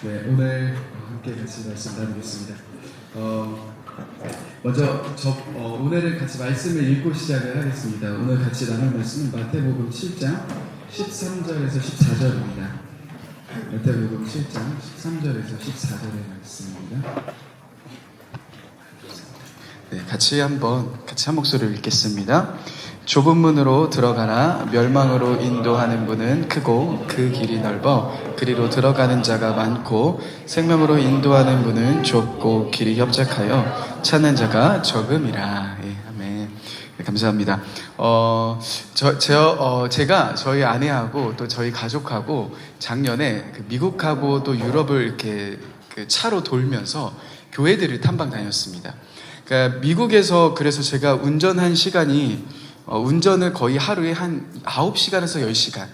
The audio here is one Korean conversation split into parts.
네, 오늘 함께 같이 말씀 나누겠습니다. 먼저 오늘은 같이 말씀을 읽고 시작을 하겠습니다. 오늘 같이 나눌 말씀은 마태복음 7장 13절에서 14절입니다. 마태복음 7장 13절에서 14절의 말씀입니다. 네, 같이 한 목소리로 읽겠습니다. 좁은 문으로 들어가나 멸망으로 인도하는 문은 크고 그 길이 넓어 그리로 들어가는 자가 많고 생명으로 인도하는 문은 좁고 길이 협착하여 찾는 자가 적음이라. 예, 아멘. 네, 감사합니다. 제가 저희 아내하고 또 저희 가족하고 작년에 미국하고 또 유럽을 이렇게 차로 돌면서 교회들을 탐방 다녔습니다. 그러니까 미국에서 그래서 제가 운전한 시간이 운전을 거의 하루에 한 9시간에서 10시간.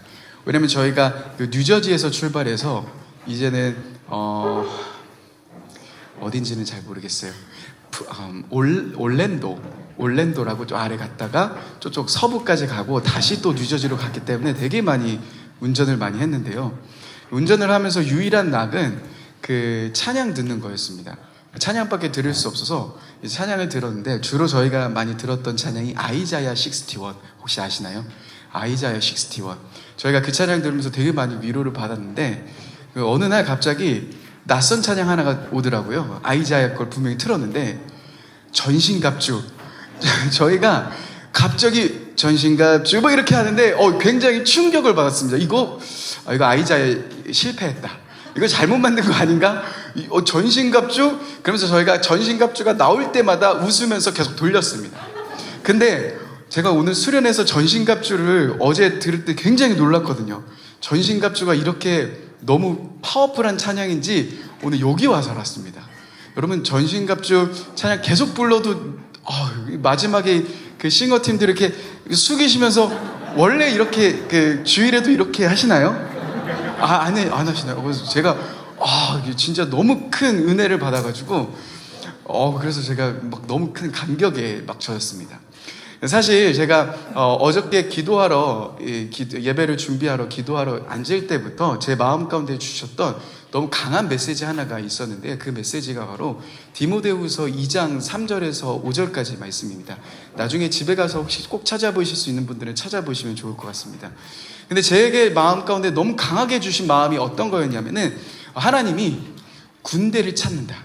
왜냐면 저희가 뉴저지에서 출발해서 이제는 어딘지는 잘 모르겠어요. 올랜도라고 좀 아래 갔다가 저쪽 서부까지 가고 다시 또 뉴저지로 갔기 때문에 되게 많이 운전을 많이 했는데요. 운전을 하면서 유일한 낙은 그 찬양 듣는 거였습니다. 찬양밖에 들을 수 없어서 찬양을 들었는데 주로 저희가 많이 들었던 찬양이 아이자야 61 혹시 아시나요? 아이자야 61. 저희가 그 찬양 들으면서 되게 많이 위로를 받았는데 어느 날 갑자기 낯선 찬양 하나가 오더라고요. 아이자야 걸 분명히 틀었는데 전신갑주. 저희가 갑자기 전신갑주 뭐 이렇게 하는데 굉장히 충격을 받았습니다. 이거 아이자야 실패했다. 이거 잘못 만든 거 아닌가? 전신갑주? 그러면서 저희가 전신갑주가 나올 때마다 웃으면서 계속 돌렸습니다. 근데 제가 오늘 수련해서 전신갑주를 어제 들을 때 굉장히 놀랐거든요. 전신갑주가 이렇게 너무 파워풀한 찬양인지 오늘 여기 와서 알았습니다. 여러분 전신갑주 찬양 계속 불러도 마지막에 그 싱어팀들이 이렇게 숙이시면서 원래 이렇게 주일에도 이렇게 하시나요? 안 하시나요? 그래서 제가 진짜 너무 큰 은혜를 받아가지고 그래서 제가 막 너무 큰 감격에 막 젖었습니다. 사실 제가 어저께 기도하러 예배를 준비하러 기도하러 앉을 때부터 제 마음 가운데 주셨던 너무 강한 메시지 하나가 있었는데 그 메시지가 바로 디모데후서 2장 3절에서 5절까지 말씀입니다. 나중에 집에 가서 혹시 꼭 찾아보실 수 있는 분들은 찾아보시면 좋을 것 같습니다. 근데 제게 마음 가운데 너무 강하게 주신 마음이 어떤 거였냐면은 하나님이 군대를 찾는다.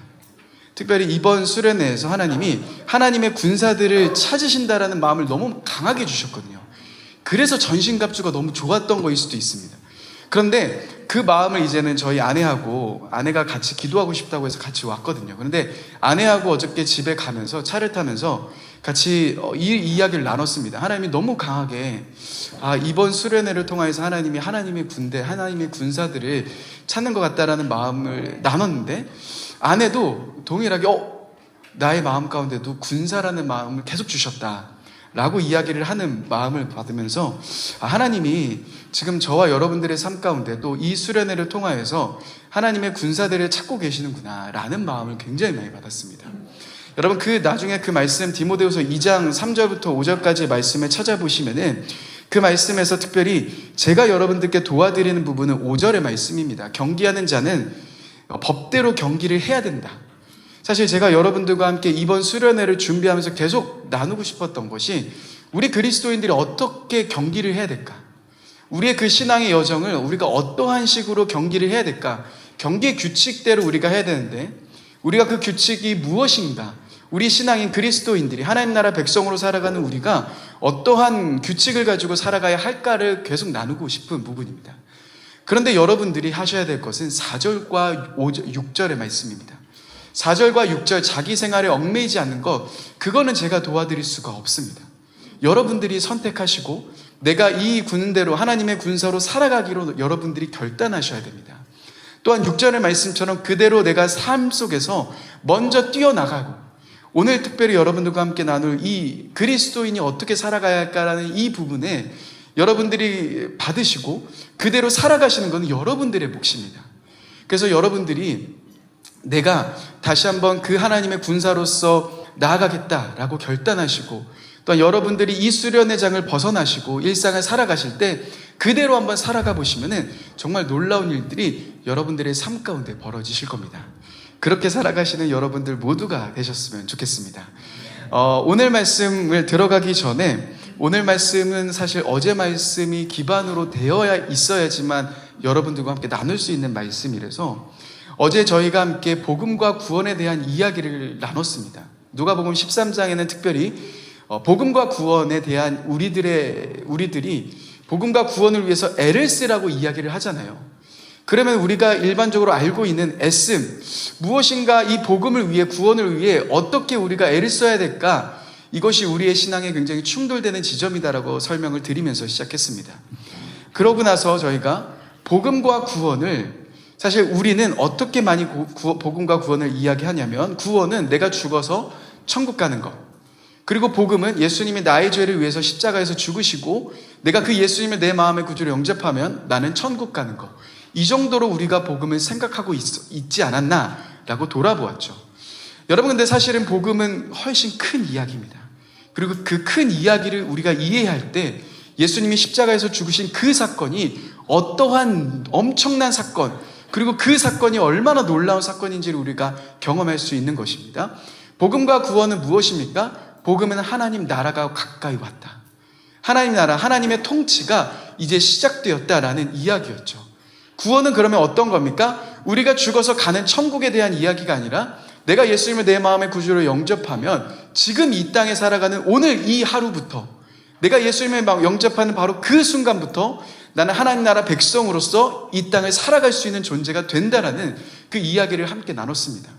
특별히 이번 수련회에서 하나님이 하나님의 군사들을 찾으신다라는 마음을 너무 강하게 주셨거든요. 그래서 전신갑주가 너무 좋았던 거일 수도 있습니다. 그런데 그 마음을 이제는 저희 아내가 같이 기도하고 싶다고 해서 같이 왔거든요. 그런데 아내하고 어저께 집에 가면서 차를 타면서 같이 이 이야기를 나눴습니다. 하나님이 너무 강하게 이번 수련회를 통해서 하나님의 군대, 하나님의 군사들을 찾는 것 같다라는 마음을 나눴는데 아내도 동일하게 나의 마음 가운데도 군사라는 마음을 계속 주셨다라고 이야기를 하는 마음을 받으면서 하나님이 지금 저와 여러분들의 삶 가운데 또 이 수련회를 통하여서 하나님의 군사들을 찾고 계시는구나 라는 마음을 굉장히 많이 받았습니다. 여러분 나중에 그 말씀 디모데후서 2장 3절부터 5절까지 말씀을 찾아보시면은 그 말씀에서 특별히 제가 여러분들께 도와드리는 부분은 5절의 말씀입니다. 경기하는 자는 법대로 경기를 해야 된다. 사실 제가 여러분들과 함께 이번 수련회를 준비하면서 계속 나누고 싶었던 것이 우리 그리스도인들이 어떻게 경기를 해야 될까? 우리의 그 신앙의 여정을 우리가 어떠한 식으로 경기를 해야 될까? 경기의 규칙대로 우리가 해야 되는데 우리가 그 규칙이 무엇인가? 우리 신앙인 그리스도인들이 하나님 나라 백성으로 살아가는 우리가 어떠한 규칙을 가지고 살아가야 할까를 계속 나누고 싶은 부분입니다. 그런데 여러분들이 하셔야 될 것은 4절과 6절의 말씀입니다. 4절과 6절 자기 생활에 얽매이지 않는 것, 그거는 제가 도와드릴 수가 없습니다. 여러분들이 선택하시고 내가 이 군대로 하나님의 군사로 살아가기로 여러분들이 결단하셔야 됩니다. 또한 6절의 말씀처럼 그대로 내가 삶 속에서 먼저 뛰어나가고 오늘 특별히 여러분들과 함께 나눌 이 그리스도인이 어떻게 살아가야 할까라는 이 부분에 여러분들이 받으시고 그대로 살아가시는 것은 여러분들의 몫입니다. 그래서 여러분들이 내가 다시 한번 그 하나님의 군사로서 나아가겠다라고 결단하시고 또한 여러분들이 이 수련의 장을 벗어나시고 일상을 살아가실 때 그대로 한번 살아가 보시면은 정말 놀라운 일들이 여러분들의 삶 가운데 벌어지실 겁니다. 그렇게 살아가시는 여러분들 모두가 되셨으면 좋겠습니다. 오늘 말씀을 들어가기 전에, 오늘 말씀은 사실 어제 말씀이 기반으로 되어야 있어야지만 여러분들과 함께 나눌 수 있는 말씀이라서 어제 저희가 함께 복음과 구원에 대한 이야기를 나눴습니다. 누가복음 13장에는 특별히 복음과 구원에 대한 우리들이 복음과 구원을 위해서 애를 쓰라고 이야기를 하잖아요. 그러면 우리가 일반적으로 알고 있는 애씀, 무엇인가 이 복음을 위해, 구원을 위해 어떻게 우리가 애를 써야 될까? 이것이 우리의 신앙에 굉장히 충돌되는 지점이다라고 설명을 드리면서 시작했습니다. 그러고 나서 저희가 복음과 구원을, 사실 우리는 어떻게 많이 복음과 구원을 이야기하냐면, 구원은 내가 죽어서 천국 가는 것, 그리고 복음은 예수님이 나의 죄를 위해서 십자가에서 죽으시고 내가 그 예수님을 내 마음의 구주로 영접하면 나는 천국 가는 것, 이 정도로 우리가 복음을 생각하고 있지 않았나 라고 돌아보았죠. 여러분, 근데 사실은 복음은 훨씬 큰 이야기입니다. 그리고 그 큰 이야기를 우리가 이해할 때 예수님이 십자가에서 죽으신 그 사건이 어떠한 엄청난 사건, 그리고 그 사건이 얼마나 놀라운 사건인지를 우리가 경험할 수 있는 것입니다. 복음과 구원은 무엇입니까? 복음은 하나님 나라가 가까이 왔다. 하나님 나라, 하나님의 통치가 이제 시작되었다라는 이야기였죠. 구원은 그러면 어떤 겁니까? 우리가 죽어서 가는 천국에 대한 이야기가 아니라 내가 예수님을 내 마음의 구주로 영접하면 지금 이 땅에 살아가는 오늘 이 하루부터, 내가 예수님을 영접하는 바로 그 순간부터 나는 하나님 나라 백성으로서 이 땅을 살아갈 수 있는 존재가 된다라는 그 이야기를 함께 나눴습니다.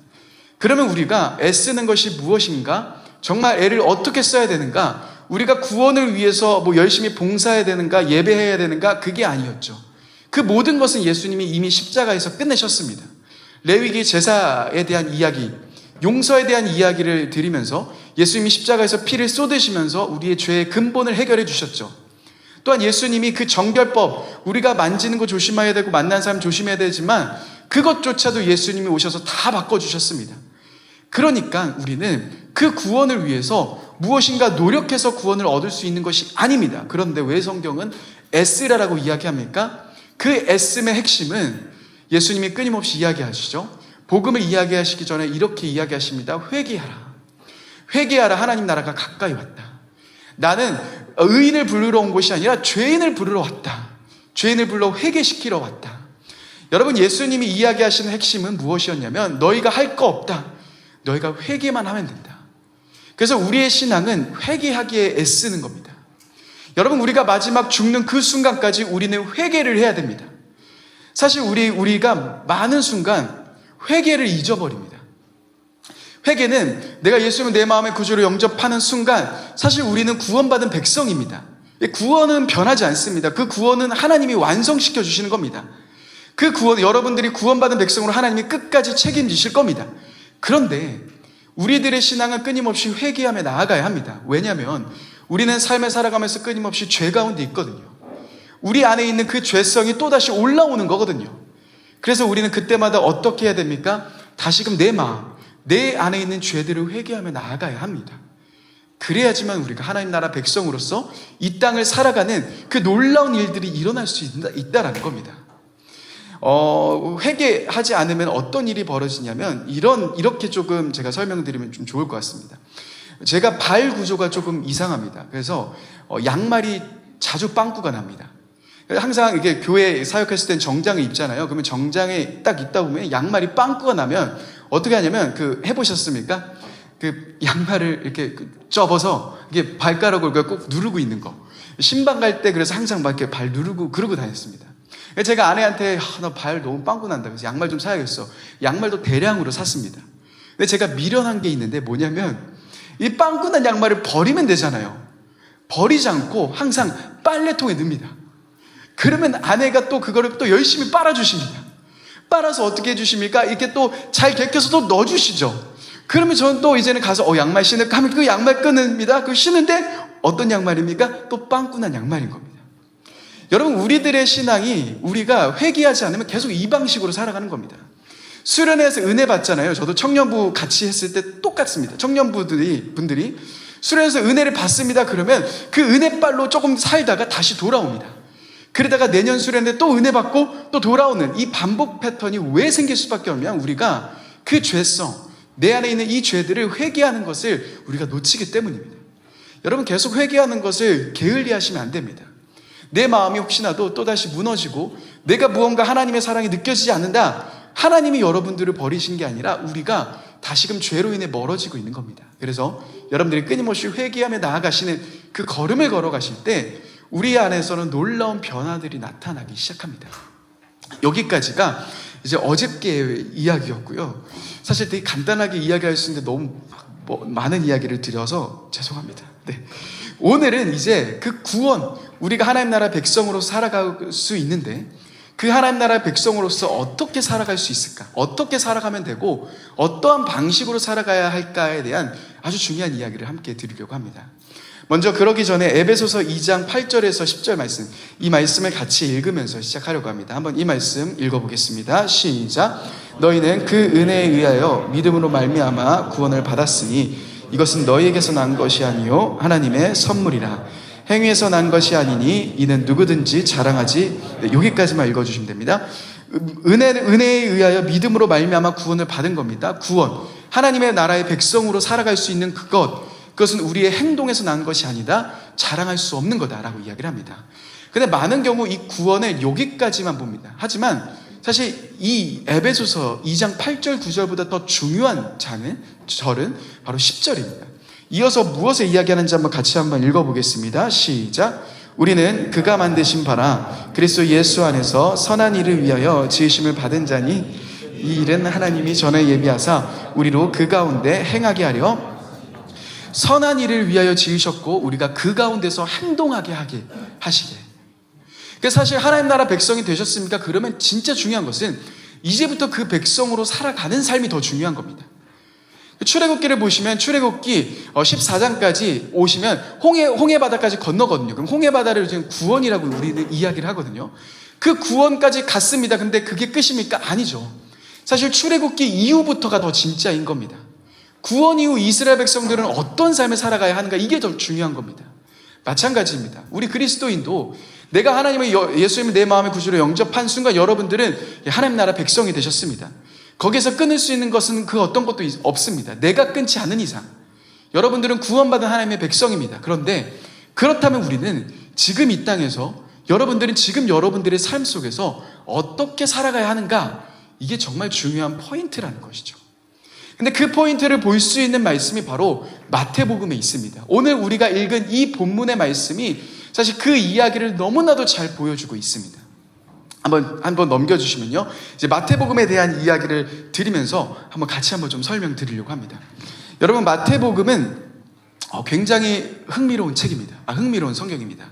그러면 우리가 애쓰는 것이 무엇인가? 정말 애를 어떻게 써야 되는가? 우리가 구원을 위해서 열심히 봉사해야 되는가? 예배해야 되는가? 그게 아니었죠. 그 모든 것은 예수님이 이미 십자가에서 끝내셨습니다. 레위기 제사에 대한 이야기, 용서에 대한 이야기를 드리면서 예수님이 십자가에서 피를 쏟으시면서 우리의 죄의 근본을 해결해 주셨죠. 또한 예수님이 그 정결법, 우리가 만지는 거 조심해야 되고 만난 사람 조심해야 되지만 그것조차도 예수님이 오셔서 다 바꿔주셨습니다. 그러니까 우리는 그 구원을 위해서 무엇인가 노력해서 구원을 얻을 수 있는 것이 아닙니다. 그런데 왜 성경은 애쓰라라고 이야기합니까? 그 애씀의 핵심은 예수님이 끊임없이 이야기하시죠. 복음을 이야기하시기 전에 이렇게 이야기하십니다. 회개하라. 회개하라. 하나님 나라가 가까이 왔다. 나는 의인을 부르러 온 것이 아니라 죄인을 부르러 왔다. 죄인을 불러 회개시키러 왔다. 여러분, 예수님이 이야기하시는 핵심은 무엇이었냐면 너희가 할 거 없다. 너희가 회개만 하면 된다. 그래서 우리의 신앙은 회개하기에 애쓰는 겁니다. 여러분, 우리가 마지막 죽는 그 순간까지 우리는 회개를 해야 됩니다. 사실 우리가 많은 순간 회개를 잊어버립니다. 회개는 내가 예수님을 내 마음의 구주로 영접하는 순간 사실 우리는 구원받은 백성입니다. 구원은 변하지 않습니다. 그 구원은 하나님이 완성시켜 주시는 겁니다. 그 구원, 여러분들이 구원받은 백성으로 하나님이 끝까지 책임지실 겁니다. 그런데 우리들의 신앙은 끊임없이 회개하며 나아가야 합니다. 왜냐하면 우리는 삶을 살아가면서 끊임없이 죄 가운데 있거든요. 우리 안에 있는 그 죄성이 또다시 올라오는 거거든요. 그래서 우리는 그때마다 어떻게 해야 됩니까? 다시금 내 마음, 내 안에 있는 죄들을 회개하며 나아가야 합니다. 그래야지만 우리가 하나님 나라 백성으로서 이 땅을 살아가는 그 놀라운 일들이 일어날 수 있다라는 겁니다. 회개하지 않으면 어떤 일이 벌어지냐면 이렇게 조금 제가 설명드리면 좀 좋을 것 같습니다. 제가 발 구조가 조금 이상합니다. 그래서 양말이 자주 빵꾸가 납니다. 항상 이게 교회 사역했을 땐 정장을 입잖아요. 그러면 정장에 딱 있다 보면 양말이 빵꾸가 나면 어떻게 하냐면 해보셨습니까? 그 양말을 이렇게 접어서 이게 발가락을 꼭 누르고 있는 거. 신방 갈 때 그래서 항상 막 이렇게 발 누르고 그러고 다녔습니다. 제가 아내한테 나 발 너무 빵꾸 난다. 그래서 양말 좀 사야겠어. 양말도 대량으로 샀습니다. 근데 제가 미련한 게 있는데 뭐냐면 이 빵꾸 난 양말을 버리면 되잖아요. 버리지 않고 항상 빨래통에 넣습니다. 그러면 아내가 또 그거를 또 열심히 빨아주십니다. 빨아서 어떻게 해주십니까? 이렇게 또 잘 개켜서 또 넣어주시죠. 그러면 저는 또 이제는 가서 양말 신을까 하면 그 양말 끊습니다. 그 신는데 어떤 양말입니까? 또 빵꾸 난 양말인 겁니다. 여러분, 우리들의 신앙이 우리가 회개하지 않으면 계속 이 방식으로 살아가는 겁니다. 수련회에서 은혜 받잖아요. 저도 청년부 같이 했을 때 똑같습니다. 청년분들이 수련회에서 은혜를 받습니다. 그러면 그 은혜빨로 조금 살다가 다시 돌아옵니다. 그러다가 내년 수련회 또 은혜 받고 또 돌아오는 이 반복 패턴이 왜 생길 수밖에 없냐면 우리가 그 죄성, 내 안에 있는 이 죄들을 회개하는 것을 우리가 놓치기 때문입니다. 여러분, 계속 회개하는 것을 게을리하시면 안 됩니다. 내 마음이 혹시나도 또다시 무너지고 내가 무언가 하나님의 사랑이 느껴지지 않는다, 하나님이 여러분들을 버리신 게 아니라 우리가 다시금 죄로 인해 멀어지고 있는 겁니다. 그래서 여러분들이 끊임없이 회개하며 나아가시는 그 걸음을 걸어가실 때 우리 안에서는 놀라운 변화들이 나타나기 시작합니다. 여기까지가 이제 어저께의 이야기였고요. 사실 되게 간단하게 이야기할 수 있는데 너무 많은 이야기를 드려서 죄송합니다. 네. 오늘은 이제 그 구원, 우리가 하나님 나라 백성으로 살아갈 수 있는데 그 하나님 나라 백성으로서 어떻게 살아갈 수 있을까? 어떻게 살아가면 되고 어떠한 방식으로 살아가야 할까에 대한 아주 중요한 이야기를 함께 드리려고 합니다. 먼저 그러기 전에 에베소서 2장 8절에서 10절 말씀, 이 말씀을 같이 읽으면서 시작하려고 합니다. 한번 이 말씀 읽어보겠습니다. 시작. 너희는 그 은혜에 의하여 믿음으로 말미암아 구원을 받았으니 이것은 너희에게서 난 것이 아니요 하나님의 선물이라. 행위에서 난 것이 아니니 이는 누구든지 자랑하지. 네, 여기까지만 읽어주시면 됩니다. 은혜에 의하여 믿음으로 말미암아 구원을 받은 겁니다. 구원, 하나님의 나라의 백성으로 살아갈 수 있는 그것은 우리의 행동에서 난 것이 아니다, 자랑할 수 없는 거다라고 이야기를 합니다. 근데 많은 경우 이 구원을 여기까지만 봅니다. 하지만 사실 이 에베소서 2장 8절 9절보다 더 중요한 절은 바로 10절입니다. 이어서 무엇을 이야기하는지 같이 한번 읽어보겠습니다. 시작. 우리는 그가 만드신 바라 그리스도 예수 안에서 선한 일을 위하여 지으심을 받은 자니 이 일은 하나님이 전에 예비하사 우리로 그 가운데 행하게 하려 선한 일을 위하여 지으셨고 우리가 그 가운데서 행동하게 하게 하시게. 그래서 사실 하나님 나라 백성이 되셨습니까? 그러면 진짜 중요한 것은 이제부터 그 백성으로 살아가는 삶이 더 중요한 겁니다. 출애굽기를 보시면 출애굽기 14장까지 오시면 홍해 바다까지 건너거든요. 그럼 홍해 바다를 지금 구원이라고 우리는 이야기를 하거든요. 그 구원까지 갔습니다. 근데 그게 끝입니까? 아니죠. 사실 출애굽기 이후부터가 더 진짜인 겁니다. 구원 이후 이스라엘 백성들은 어떤 삶을 살아가야 하는가, 이게 더 중요한 겁니다. 마찬가지입니다. 우리 그리스도인도 내가 하나님의 예수님을 내 마음의 구주로 영접한 순간 여러분들은 하나님 나라 백성이 되셨습니다. 거기에서 끊을 수 있는 것은 그 어떤 것도 없습니다. 내가 끊지 않는 이상 여러분들은 구원받은 하나님의 백성입니다. 그런데 그렇다면 우리는 지금 이 땅에서 여러분들은 지금 여러분들의 삶 속에서 어떻게 살아가야 하는가, 이게 정말 중요한 포인트라는 것이죠. 근데 그 포인트를 볼 수 있는 말씀이 바로 마태복음에 있습니다. 오늘 우리가 읽은 이 본문의 말씀이 사실 그 이야기를 너무나도 잘 보여주고 있습니다. 한번 넘겨주시면요. 이제 마태복음에 대한 이야기를 드리면서 같이 좀 설명드리려고 합니다. 여러분, 마태복음은 굉장히 흥미로운 책입니다. 흥미로운 성경입니다.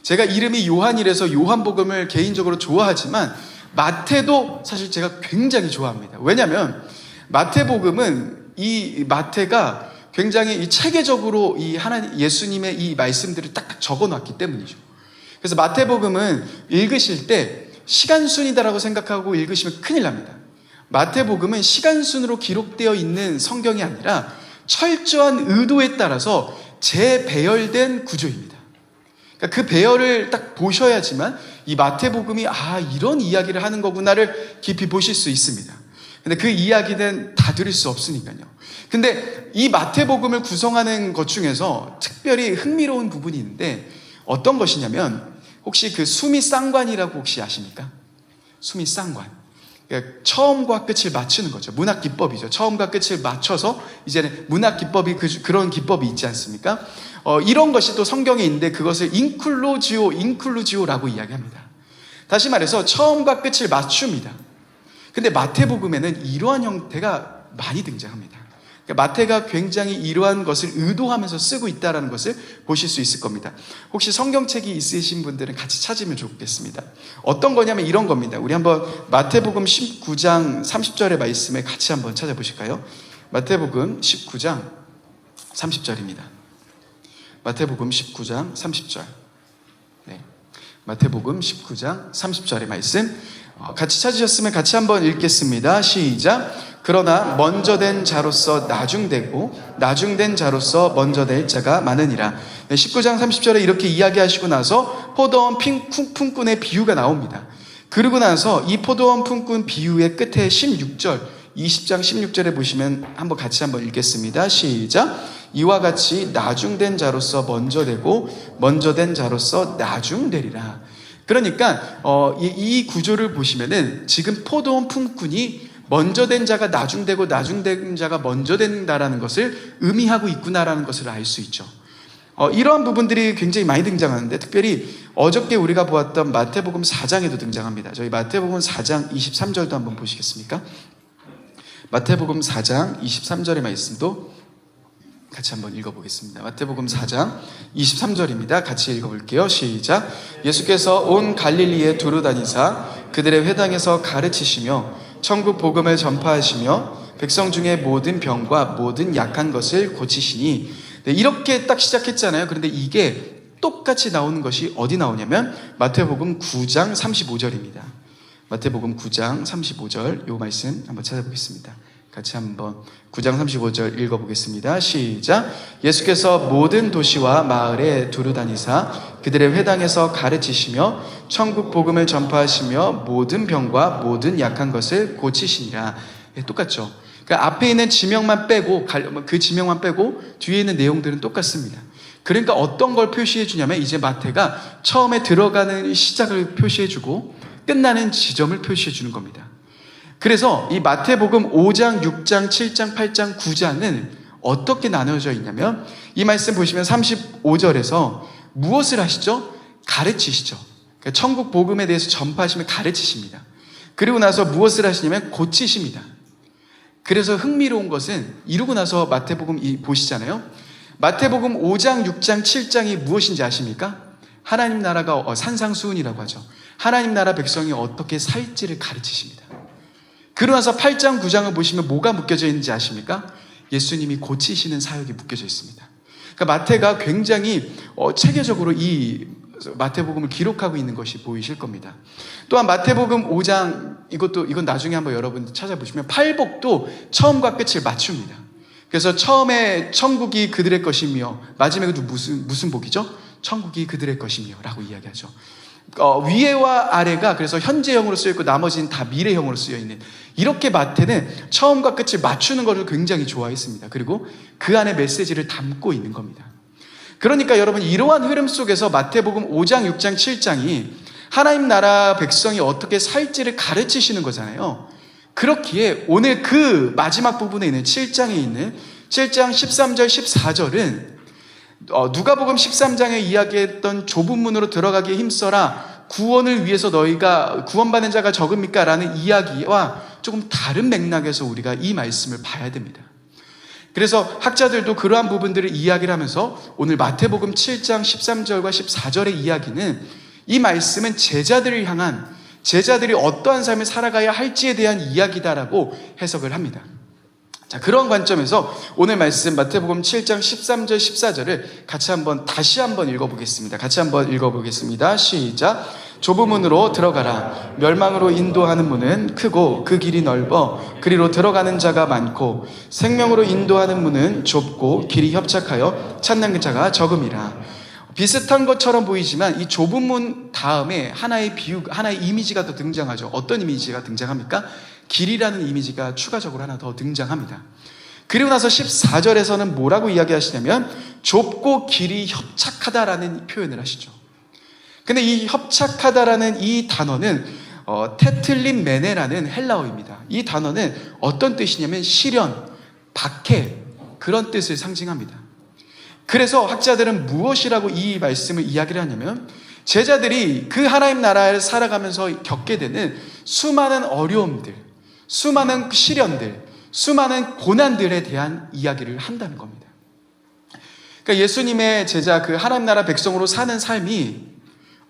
제가 이름이 요한이라서 요한복음을 개인적으로 좋아하지만 마태도 사실 제가 굉장히 좋아합니다. 왜냐하면 마태복음은 이 마태가 굉장히 이 체계적으로 이 하나님 예수님의 이 말씀들을 딱 적어놨기 때문이죠. 그래서 마태복음은 읽으실 때 시간순이다라고 생각하고 읽으시면 큰일 납니다. 마태복음은 시간순으로 기록되어 있는 성경이 아니라 철저한 의도에 따라서 재배열된 구조입니다. 그러니까 그 배열을 딱 보셔야지만 이 마태복음이 이런 이야기를 하는 거구나를 깊이 보실 수 있습니다. 근데 그 이야기는 다 들을 수 없으니까요. 근데 이 마태복음을 구성하는 것 중에서 특별히 흥미로운 부분이 있는데 어떤 것이냐면, 혹시 그 수미쌍관이라고 혹시 아십니까? 수미쌍관. 그러니까 처음과 끝을 맞추는 거죠. 문학 기법이죠. 처음과 끝을 맞춰서 이제는 문학 기법이 그런 기법이 있지 않습니까? 이런 것이 또 성경에 있는데 그것을 인클루지오라고 이야기합니다. 다시 말해서 처음과 끝을 맞춥니다. 근데 마태복음에는 이러한 형태가 많이 등장합니다. 그러니까 마태가 굉장히 이러한 것을 의도하면서 쓰고 있다는 것을 보실 수 있을 겁니다. 혹시 성경책이 있으신 분들은 같이 찾으면 좋겠습니다. 어떤 거냐면 이런 겁니다. 우리 한번 마태복음 19장 30절의 말씀을 같이 한번 찾아보실까요? 마태복음 19장 30절입니다. 마태복음 19장 30절. 네. 마태복음 19장 30절의 말씀 같이 찾으셨으면 같이 한번 읽겠습니다. 시작. 그러나 먼저 된 자로서 나중되고 나중된 자로서 먼저 될 자가 많으니라. 19장 30절에 이렇게 이야기하시고 나서 포도원 품꾼의 비유가 나옵니다. 그러고 나서 이 포도원 품꾼 비유의 끝에 16절, 20장 16절에 보시면 같이 한번 읽겠습니다. 시작. 이와 같이 나중된 자로서 먼저 되고 먼저 된 자로서 나중되리라. 그러니까 이 구조를 보시면은 지금 포도원 품꾼이 먼저 된 자가 나중되고 나중된 자가 먼저 된다라는 것을 의미하고 있구나라는 것을 알 수 있죠. 이러한 부분들이 굉장히 많이 등장하는데, 특별히 어저께 우리가 보았던 마태복음 4장에도 등장합니다. 저희 마태복음 4장 23절도 한번 보시겠습니까? 마태복음 4장 23절의 말씀도 같이 한번 읽어보겠습니다. 마태복음 4장 23절입니다. 같이 읽어볼게요. 시작. 예수께서 온 갈릴리에 두루 다니사 그들의 회당에서 가르치시며 천국 복음을 전파하시며 백성 중에 모든 병과 모든 약한 것을 고치시니. 네, 이렇게 딱 시작했잖아요. 그런데 이게 똑같이 나오는 것이 어디 나오냐면 마태복음 9장 35절입니다. 마태복음 9장 35절 이 말씀 한번 찾아보겠습니다. 같이 한번 9장 35절 읽어보겠습니다. 시작. 예수께서 모든 도시와 마을에 두루 다니사 그들의 회당에서 가르치시며 천국 복음을 전파하시며 모든 병과 모든 약한 것을 고치시니라. 네, 똑같죠. 그러니까 앞에 있는 지명만 빼고, 그 지명만 빼고 뒤에 있는 내용들은 똑같습니다. 그러니까 어떤 걸 표시해 주냐면 이제 마태가 처음에 들어가는 시작을 표시해 주고 끝나는 지점을 표시해 주는 겁니다. 그래서 이 마태복음 5장, 6장, 7장, 8장, 9장은 어떻게 나눠져 있냐면 이 말씀 보시면 35절에서 무엇을 하시죠? 가르치시죠. 그러니까 천국 복음에 대해서 전파하시면 가르치십니다. 그리고 나서 무엇을 하시냐면 고치십니다. 그래서 흥미로운 것은 이루고 나서 마태복음 보시잖아요. 마태복음 5장, 6장, 7장이 무엇인지 아십니까? 하나님 나라가 산상수훈이라고 하죠. 하나님 나라 백성이 어떻게 살지를 가르치십니다. 그러고 나서 8장, 9장을 보시면 뭐가 묶여져 있는지 아십니까? 예수님이 고치시는 사역이 묶여져 있습니다. 그러니까 마태가 굉장히 체계적으로 이 마태복음을 기록하고 있는 것이 보이실 겁니다. 또한 마태복음 5장, 이건 나중에 한번 여러분 찾아보시면 팔복도 처음과 끝을 맞춥니다. 그래서 처음에 천국이 그들의 것이며 마지막에도 무슨 복이죠? 천국이 그들의 것이며 라고 이야기하죠. 위에와 아래가 그래서 현재형으로 쓰여있고 나머지는 다 미래형으로 쓰여있는, 이렇게 마태는 처음과 끝을 맞추는 것을 굉장히 좋아했습니다. 그리고 그 안에 메시지를 담고 있는 겁니다. 그러니까 여러분, 이러한 흐름 속에서 마태복음 5장, 6장, 7장이 하나님 나라 백성이 어떻게 살지를 가르치시는 거잖아요. 그렇기에 오늘 그 마지막 부분에 있는 7장에 있는 7장 13절, 14절은 누가복음 13장에 이야기했던 좁은 문으로 들어가기에 힘써라, 구원을 위해서 너희가 구원받는 자가 적습니까? 라는 이야기와 조금 다른 맥락에서 우리가 이 말씀을 봐야 됩니다. 그래서 학자들도 그러한 부분들을 이야기를 하면서 오늘 마태복음 7장 13절과 14절의 이야기는, 이 말씀은 제자들을 향한, 제자들이 어떠한 삶을 살아가야 할지에 대한 이야기다라고 해석을 합니다. 자, 그런 관점에서 오늘 말씀 마태복음 7장 13절 14절을 다시 한번 읽어보겠습니다. 같이 한번 읽어보겠습니다. 시작. 좁은 문으로 들어가라. 멸망으로 인도하는 문은 크고 그 길이 넓어 그리로 들어가는 자가 많고, 생명으로 인도하는 문은 좁고 길이 협착하여 찾는 자가 적음이라. 비슷한 것처럼 보이지만 이 좁은 문 다음에 하나의 이미지가 더 등장하죠. 어떤 이미지가 등장합니까? 길이라는 이미지가 추가적으로 하나 더 등장합니다. 그리고 나서 14절에서는 뭐라고 이야기하시냐면 좁고 길이 협착하다라는 표현을 하시죠. 근데 이 협착하다라는 이 단어는 테틀림메네라는 헬라어입니다. 이 단어는 어떤 뜻이냐면 시련, 박해, 그런 뜻을 상징합니다. 그래서 학자들은 무엇이라고 이 말씀을 이야기를 하냐면, 제자들이 그 하나님 나라를 살아가면서 겪게 되는 수많은 어려움들, 수많은 시련들, 수많은 고난들에 대한 이야기를 한다는 겁니다. 그러니까 예수님의 제자, 그 하나님 나라 백성으로 사는 삶이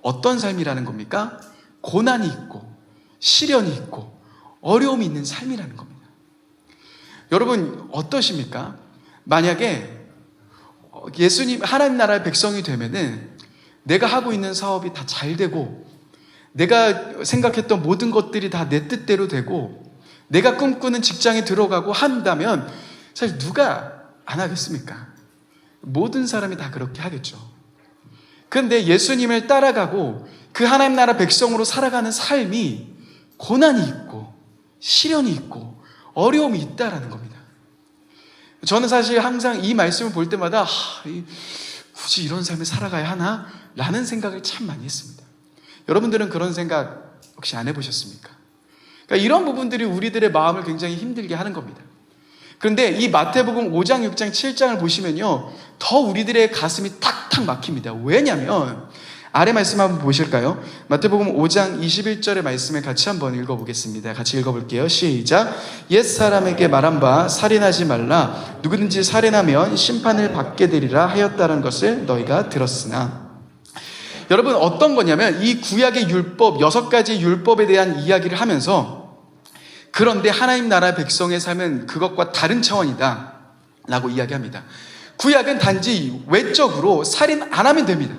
어떤 삶이라는 겁니까? 고난이 있고 시련이 있고 어려움이 있는 삶이라는 겁니다. 여러분 어떠십니까? 만약에 예수님 하나님 나라의 백성이 되면은 내가 하고 있는 사업이 다 잘 되고, 내가 생각했던 모든 것들이 다 내 뜻대로 되고, 내가 꿈꾸는 직장에 들어가고 한다면 사실 누가 안 하겠습니까? 모든 사람이 다 그렇게 하겠죠. 그런데 예수님을 따라가고 그 하나님 나라 백성으로 살아가는 삶이 고난이 있고 시련이 있고 어려움이 있다라는 겁니다. 저는 사실 항상 이 말씀을 볼 때마다 굳이 이런 삶을 살아가야 하나? 라는 생각을 참 많이 했습니다. 여러분들은 그런 생각 혹시 안 해보셨습니까? 그러니까 이런 부분들이 우리들의 마음을 굉장히 힘들게 하는 겁니다. 그런데 이 마태복음 5장, 6장, 7장을 보시면요, 더 우리들의 가슴이 탁탁 막힙니다. 왜냐하면 아래 말씀 한번 보실까요? 마태복음 5장 21절의 말씀을 같이 한번 읽어보겠습니다. 같이 읽어볼게요. 시작. 옛사람에게 말한 바 살인하지 말라. 누구든지 살인하면 심판을 받게 되리라 하였다는 것을 너희가 들었으나. 여러분, 어떤 거냐면 이 구약의 율법, 6가지 율법에 대한 이야기를 하면서 그런데 하나님 나라 백성의 삶은 그것과 다른 차원이다 라고 이야기합니다. 구약은 단지 외적으로 살인 안 하면 됩니다.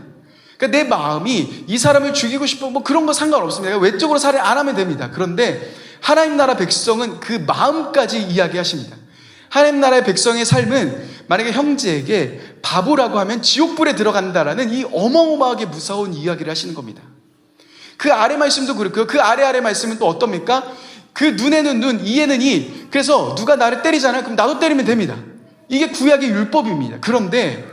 그러니까 내 마음이 이 사람을 죽이고 싶어 뭐 그런 거 상관없습니다. 외적으로 살인 안 하면 됩니다. 그런데 하나님 나라 백성은 그 마음까지 이야기하십니다. 하나님 나라의 백성의 삶은 만약에 형제에게 바보라고 하면 지옥불에 들어간다라는 이 어마어마하게 무서운 이야기를 하시는 겁니다. 그 아래 말씀도 그렇고요. 그 아래 말씀은 또 어떻습니까? 그 눈에는 눈, 이에는 이. 그래서 누가 나를 때리잖아요. 그럼 나도 때리면 됩니다. 이게 구약의 율법입니다. 그런데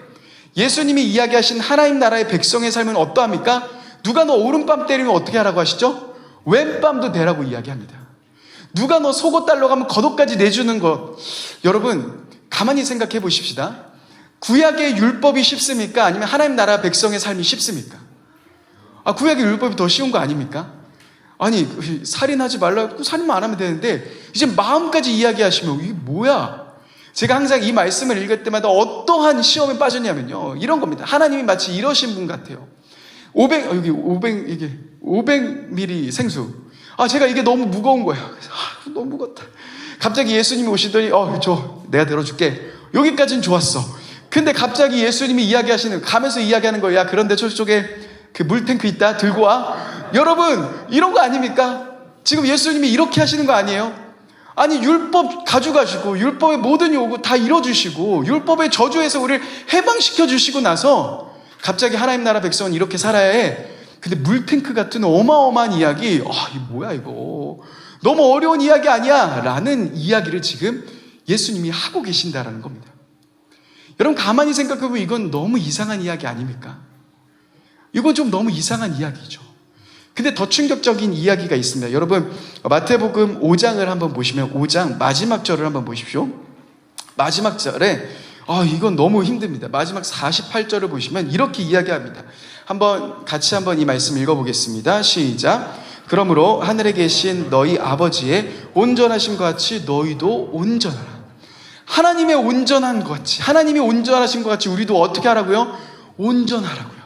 예수님이 이야기하신 하나님 나라의 백성의 삶은 어떠합니까? 누가 너 오른밤 때리면 어떻게 하라고 하시죠? 왼밤도 되라고 이야기합니다. 누가 너 속옷 달러 가면 겉옷까지 내주는 것. 여러분, 가만히 생각해 보십시다. 구약의 율법이 쉽습니까? 아니면 하나님 나라 백성의 삶이 쉽습니까? 구약의 율법이 더 쉬운 거 아닙니까? 아니, 살인하지 말라고 살인만 안 하면 되는데 이제 마음까지 이야기하시면 이게 뭐야? 제가 항상 이 말씀을 읽을 때마다 어떠한 시험에 빠졌냐면요, 이런 겁니다. 하나님이 마치 이러신 분 같아요. 500ml 생수. 제가 이게 너무 무거운 거예요. 너무 무겁다. 갑자기 예수님이 오시더니 내가 들어줄게. 여기까지는 좋았어. 근데 갑자기 예수님이 가면서 이야기하는 거예요. 야, 그런데 저쪽에 그 물탱크 있다. 들고 와. 여러분, 이런 거 아닙니까? 지금 예수님이 이렇게 하시는 거 아니에요? 아니, 율법 가져가시고 율법의 모든 요구 다 이뤄주시고 율법의 저주에서 우리를 해방시켜 주시고 나서 갑자기 하나님 나라 백성은 이렇게 살아야 해. 근데 물탱크 같은 어마어마한 이야기, 이거 뭐야 이거. 너무 어려운 이야기 아니야? 라는 이야기를 지금 예수님이 하고 계신다라는 겁니다. 여러분, 가만히 생각해보면 이건 너무 이상한 이야기 아닙니까? 이건 좀 너무 이상한 이야기죠. 근데 더 충격적인 이야기가 있습니다. 여러분, 마태복음 5장을 한번 보시면 5장 마지막 절을 한번 보십시오. 마지막 절에 이건 너무 힘듭니다. 마지막 48절을 보시면 이렇게 이야기합니다. 같이 한번 이 말씀 읽어보겠습니다. 시작. 그러므로 하늘에 계신 너희 아버지의 온전하심과 같이 너희도 온전하라. 하나님의 온전한 것 같이, 하나님이 온전하신 것 같이 우리도 어떻게 하라고요? 온전하라고요.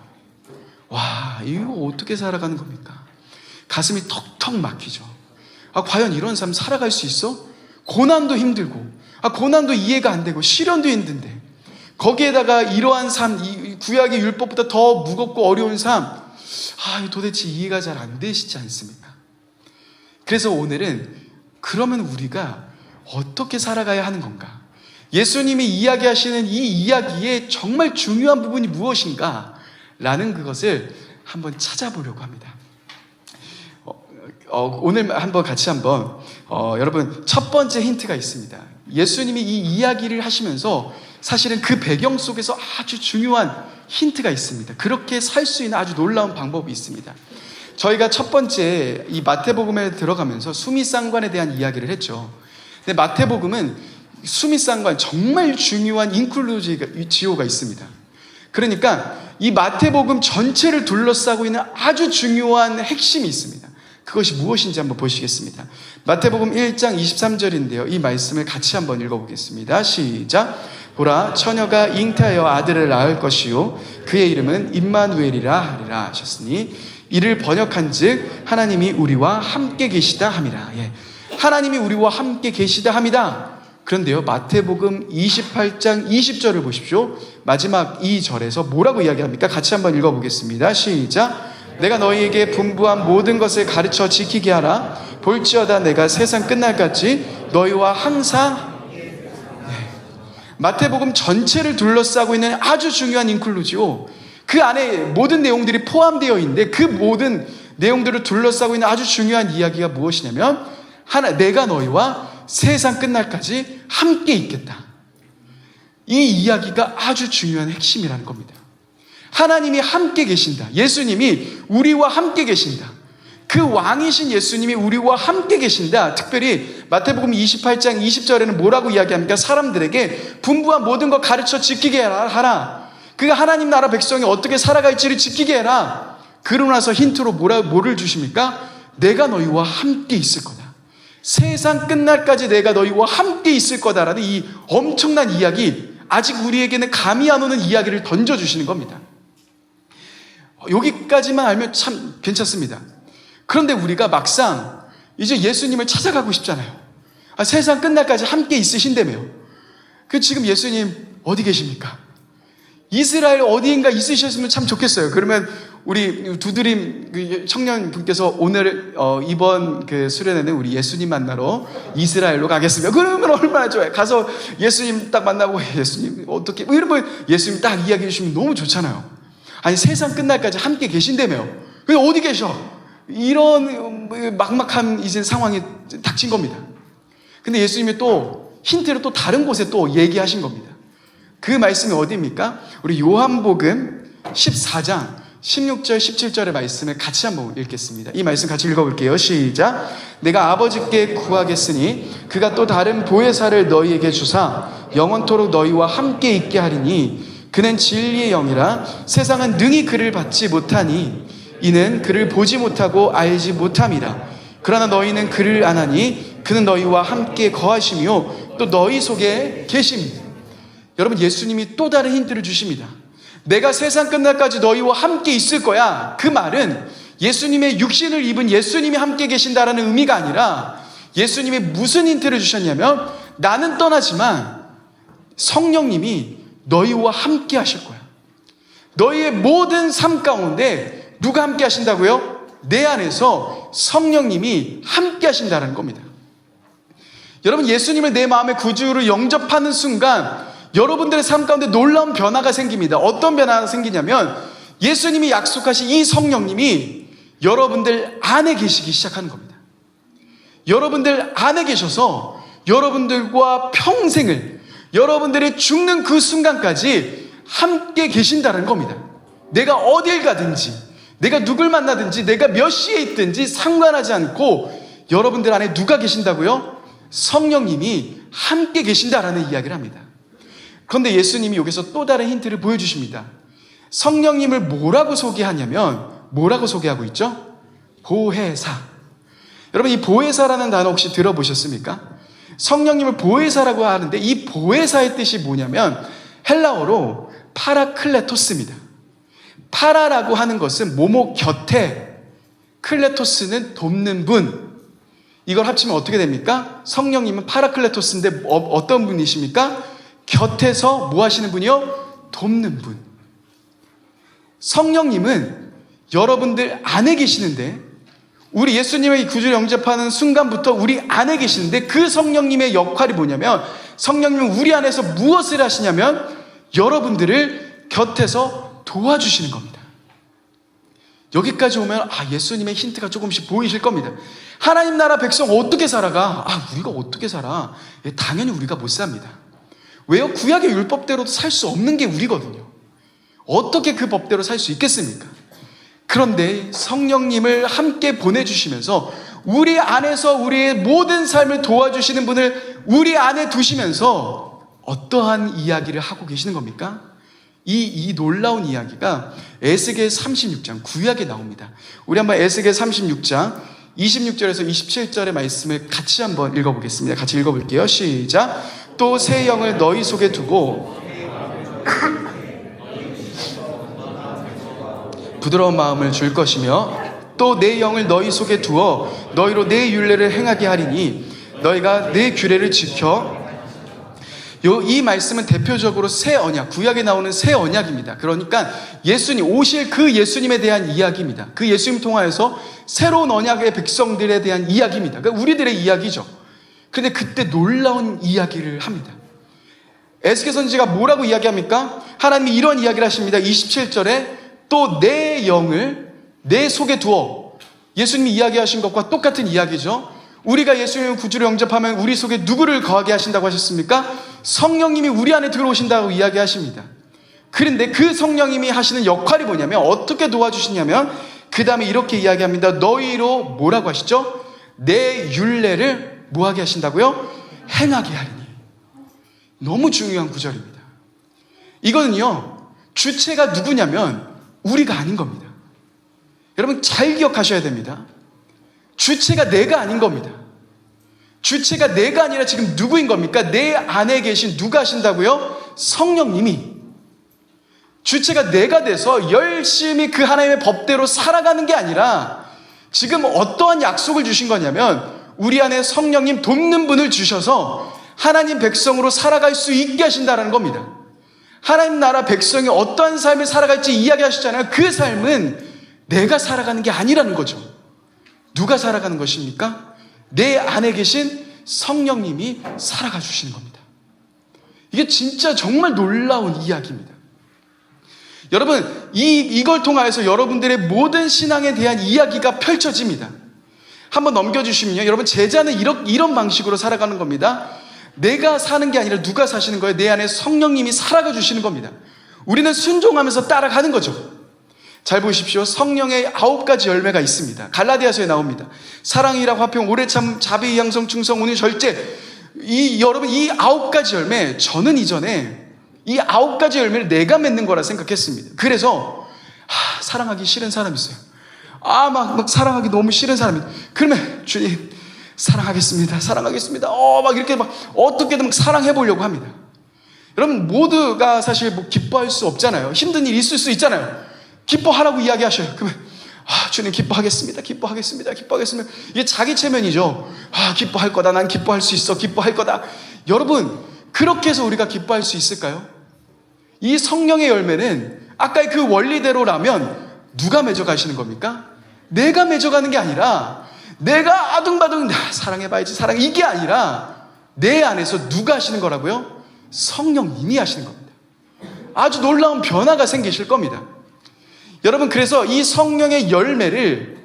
와, 이거 어떻게 살아가는 겁니까? 가슴이 턱턱 막히죠. 과연 이런 삶 살아갈 수 있어? 고난도 힘들고, 고난도 이해가 안 되고, 시련도 힘든데, 거기에다가 이러한 삶, 이 구약의 율법보다 더 무겁고 어려운 삶, 도대체 이해가 잘 안 되시지 않습니까? 그래서 오늘은 그러면 우리가 어떻게 살아가야 하는 건가? 예수님이 이야기하시는 이 이야기의 정말 중요한 부분이 무엇인가? 라는 그것을 한번 찾아보려고 합니다. 오늘 같이 여러분, 첫 번째 힌트가 있습니다. 예수님이 이 이야기를 하시면서 사실은 그 배경 속에서 아주 중요한 힌트가 있습니다. 그렇게 살 수 있는 아주 놀라운 방법이 있습니다. 저희가 첫 번째 이 마태복음에 들어가면서 수미상관에 대한 이야기를 했죠. 근데 마태복음은 수미상관, 정말 중요한 인클루지오가 있습니다. 그러니까 이 마태복음 전체를 둘러싸고 있는 아주 중요한 핵심이 있습니다. 그것이 무엇인지 한번 보시겠습니다. 마태복음 1장 23절인데요. 이 말씀을 같이 한번 읽어보겠습니다. 시작. 보라, 처녀가 잉태하여 아들을 낳을 것이요 그의 이름은 임마누엘이라 하리라 하셨으니 이를 번역한즉 하나님이 우리와 함께 계시다 함이라. 하나님이 우리와 함께 계시다 함이다. 그런데요, 마태복음 28장 20절을 보십시오. 마지막 이 절에서 뭐라고 이야기합니까? 같이 한번 읽어보겠습니다. 시작. 내가 너희에게 분부한 모든 것을 가르쳐 지키게 하라. 볼지어다 내가 세상 끝날까지 너희와 항상. 마태복음 전체를 둘러싸고 있는 아주 중요한 인클루지오, 그 안에 모든 내용들이 포함되어 있는데 그 모든 내용들을 둘러싸고 있는 아주 중요한 이야기가 무엇이냐면 내가 너희와 세상 끝날까지 함께 있겠다. 이 이야기가 아주 중요한 핵심이라는 겁니다. 하나님이 함께 계신다. 예수님이 우리와 함께 계신다. 그 왕이신 예수님이 우리와 함께 계신다. 특별히 마태복음 28장 20절에는 뭐라고 이야기합니까? 사람들에게 분부한 모든 것 가르쳐 지키게 하라. 그가 하나님 나라 백성이 어떻게 살아갈지를 지키게 해라. 그러고 나서 힌트로 뭐를 주십니까? 내가 너희와 함께 있을 거다. 세상 끝날까지 내가 너희와 함께 있을 거다라는 이 엄청난 이야기, 아직 우리에게는 감이 안 오는 이야기를 던져주시는 겁니다. 여기까지만 알면 참 괜찮습니다. 그런데 우리가 막상 이제 예수님을 찾아가고 싶잖아요. 세상 끝날까지 함께 있으신다며요. 지금 예수님 어디 계십니까? 이스라엘 어디인가 있으셨으면 참 좋겠어요. 그러면 우리 두드림 청년분께서 오늘 이번 수련회는 우리 예수님 만나러 이스라엘로 가겠습니다. 그러면 얼마나 좋아요. 가서 예수님 딱 만나고 예수님 어떻게 이러면 예수님 딱 이야기해 주시면 너무 좋잖아요. 아니 세상 끝날까지 함께 계신다며요. 근데 어디 계셔? 이런 막막한 이제 상황이 닥친 겁니다. 근데 예수님이 또 힌트로 또 다른 곳에 또 얘기하신 겁니다. 그 말씀이 어디입니까? 우리 요한복음 14장 16절 17절의 말씀을 같이 한번 읽겠습니다. 이 말씀 같이 읽어볼게요. 시작. 내가 아버지께 구하겠으니 그가 또 다른 보혜사를 너희에게 주사 영원토록 너희와 함께 있게 하리니 그는 진리의 영이라 세상은 능히 그를 받지 못하니 이는 그를 보지 못하고 알지 못함이라. 그러나 너희는 그를 아나니 그는 너희와 함께 거하시며 또 너희 속에 계십니다. 여러분, 예수님이 또 다른 힌트를 주십니다. 내가 세상 끝날까지 너희와 함께 있을 거야. 그 말은 예수님의 육신을 입은 예수님이 함께 계신다라는 의미가 아니라 예수님이 무슨 힌트를 주셨냐면 나는 떠나지만 성령님이 너희와 함께 하실 거야. 너희의 모든 삶 가운데 누가 함께 하신다고요? 내 안에서 성령님이 함께 하신다는 겁니다. 여러분, 예수님을 내 마음의 구주로 영접하는 순간 여러분들의 삶 가운데 놀라운 변화가 생깁니다. 어떤 변화가 생기냐면 예수님이 약속하신 이 성령님이 여러분들 안에 계시기 시작하는 겁니다. 여러분들 안에 계셔서 여러분들과 평생을, 여러분들이 죽는 그 순간까지 함께 계신다는 겁니다. 내가 어딜 가든지, 내가 누굴 만나든지, 내가 몇 시에 있든지 상관하지 않고 여러분들 안에 누가 계신다고요? 성령님이 함께 계신다라는 이야기를 합니다. 그런데 예수님이 여기서 또 다른 힌트를 보여주십니다. 성령님을 뭐라고 소개하냐면 뭐라고 소개하고 있죠? 보혜사. 여러분, 이 보혜사라는 단어 혹시 들어보셨습니까? 성령님을 보혜사라고 하는데 이 보혜사의 뜻이 뭐냐면 헬라어로 파라클레토스입니다. 파라라고 하는 것은 뭐뭐 곁에, 클레토스는 돕는 분. 이걸 합치면 어떻게 됩니까? 성령님은 파라클레토스인데 어떤 분이십니까? 곁에서 뭐 하시는 분이요? 돕는 분. 성령님은 여러분들 안에 계시는데, 우리 예수님의 구주를 영접하는 순간부터 우리 안에 계시는데 그 성령님의 역할이 뭐냐면 성령님은 우리 안에서 무엇을 하시냐면 여러분들을 곁에서 도와주시는 겁니다. 여기까지 오면 예수님의 힌트가 조금씩 보이실 겁니다. 하나님 나라 백성 어떻게 살아가? 우리가 어떻게 살아? 당연히 우리가 못 삽니다. 왜요? 구약의 율법대로도 살 수 없는 게 우리거든요. 어떻게 그 법대로 살 수 있겠습니까? 그런데 성령님을 함께 보내주시면서 우리 안에서 우리의 모든 삶을 도와주시는 분을 우리 안에 두시면서 어떠한 이야기를 하고 계시는 겁니까? 이 놀라운 이야기가 에스겔 36장 구약에 나옵니다. 우리 한번 에스겔 36장 26절에서 27절의 말씀을 같이 한번 읽어보겠습니다. 같이 읽어볼게요. 시작. 또 새 영을 너희 속에 두고 부드러운 마음을 줄 것이며 또 내 영을 너희 속에 두어 너희로 내 율례를 행하게 하리니 너희가 내 규례를 지켜 이 말씀은 대표적으로 새 언약, 구약에 나오는 새 언약입니다. 그러니까 예수님, 오실 그 예수님에 대한 이야기입니다. 그 예수님 통하여서 새로운 언약의 백성들에 대한 이야기입니다. 그러니까 우리들의 이야기죠. 그런데 그때 놀라운 이야기를 합니다. 에스겔 선지자가 뭐라고 이야기합니까? 하나님이 이런 이야기를 하십니다. 27절에 또 내 영을 내 속에 두어. 예수님이 이야기하신 것과 똑같은 이야기죠. 우리가 예수님의 구주를 영접하면 우리 속에 누구를 거하게 하신다고 하셨습니까? 성령님이 우리 안에 들어오신다고 이야기하십니다. 그런데 그 성령님이 하시는 역할이 뭐냐면, 어떻게 도와주시냐면 그 다음에 이렇게 이야기합니다. 너희로 뭐라고 하시죠? 내 율례를 뭐하게 하신다고요? 행하게 하리니. 너무 중요한 구절입니다. 이거는요, 주체가 누구냐면 우리가 아닌 겁니다. 여러분 잘 기억하셔야 됩니다. 주체가 내가 아닌 겁니다. 주체가 내가 아니라 지금 누구인 겁니까? 내 안에 계신 누가 하신다고요? 성령님이. 주체가 내가 돼서 열심히 그 하나님의 법대로 살아가는 게 아니라 지금 어떠한 약속을 주신 거냐면 우리 안에 성령님 돕는 분을 주셔서 하나님 백성으로 살아갈 수 있게 하신다는 겁니다. 하나님 나라 백성이 어떠한 삶을 살아갈지 이야기하시잖아요. 그 삶은 내가 살아가는 게 아니라는 거죠. 누가 살아가는 것입니까? 내 안에 계신 성령님이 살아가 주시는 겁니다. 이게 진짜 정말 놀라운 이야기입니다. 여러분, 이걸 통하여서 여러분들의 모든 신앙에 대한 이야기가 펼쳐집니다. 한번 넘겨주시면요. 여러분, 제자는 이런 방식으로 살아가는 겁니다. 내가 사는 게 아니라 누가 사시는 거예요? 내 안에 성령님이 살아가 주시는 겁니다. 우리는 순종하면서 따라가는 거죠. 잘 보십시오. 성령의 9가지 열매가 있습니다. 갈라디아서에 나옵니다. 사랑이라 화평, 오래 참, 자비, 양성, 충성, 온유, 절제. 여러분, 이 9가지 열매, 저는 이전에 이 9가지 열매를 내가 맺는 거라 생각했습니다. 그래서 사랑하기 싫은 사람이 있어요. 막 사랑하기 너무 싫은 사람이. 그러면 주님 사랑하겠습니다. 사랑하겠습니다. 막 이렇게 막 어떻게든 막 사랑해 보려고 합니다. 여러분, 모두가 사실 뭐 기뻐할 수 없잖아요. 힘든 일 있을 수 있잖아요. 기뻐하라고 이야기하셔요. 그러면 주님 기뻐하겠습니다. 기뻐하겠습니다. 기뻐하겠습니다. 이게 자기 체면이죠. 기뻐할 거다. 난 기뻐할 수 있어. 기뻐할 거다. 여러분, 그렇게 해서 우리가 기뻐할 수 있을까요? 이 성령의 열매는 아까의 그 원리대로라면 누가 맺어가시는 겁니까? 내가 맺어가는 게 아니라 내가 아둥바둥 사랑해봐야지 사랑, 이게 아니라 내 안에서 누가 하시는 거라고요? 성령님이 하시는 겁니다. 아주 놀라운 변화가 생기실 겁니다. 여러분, 그래서 이 성령의 열매를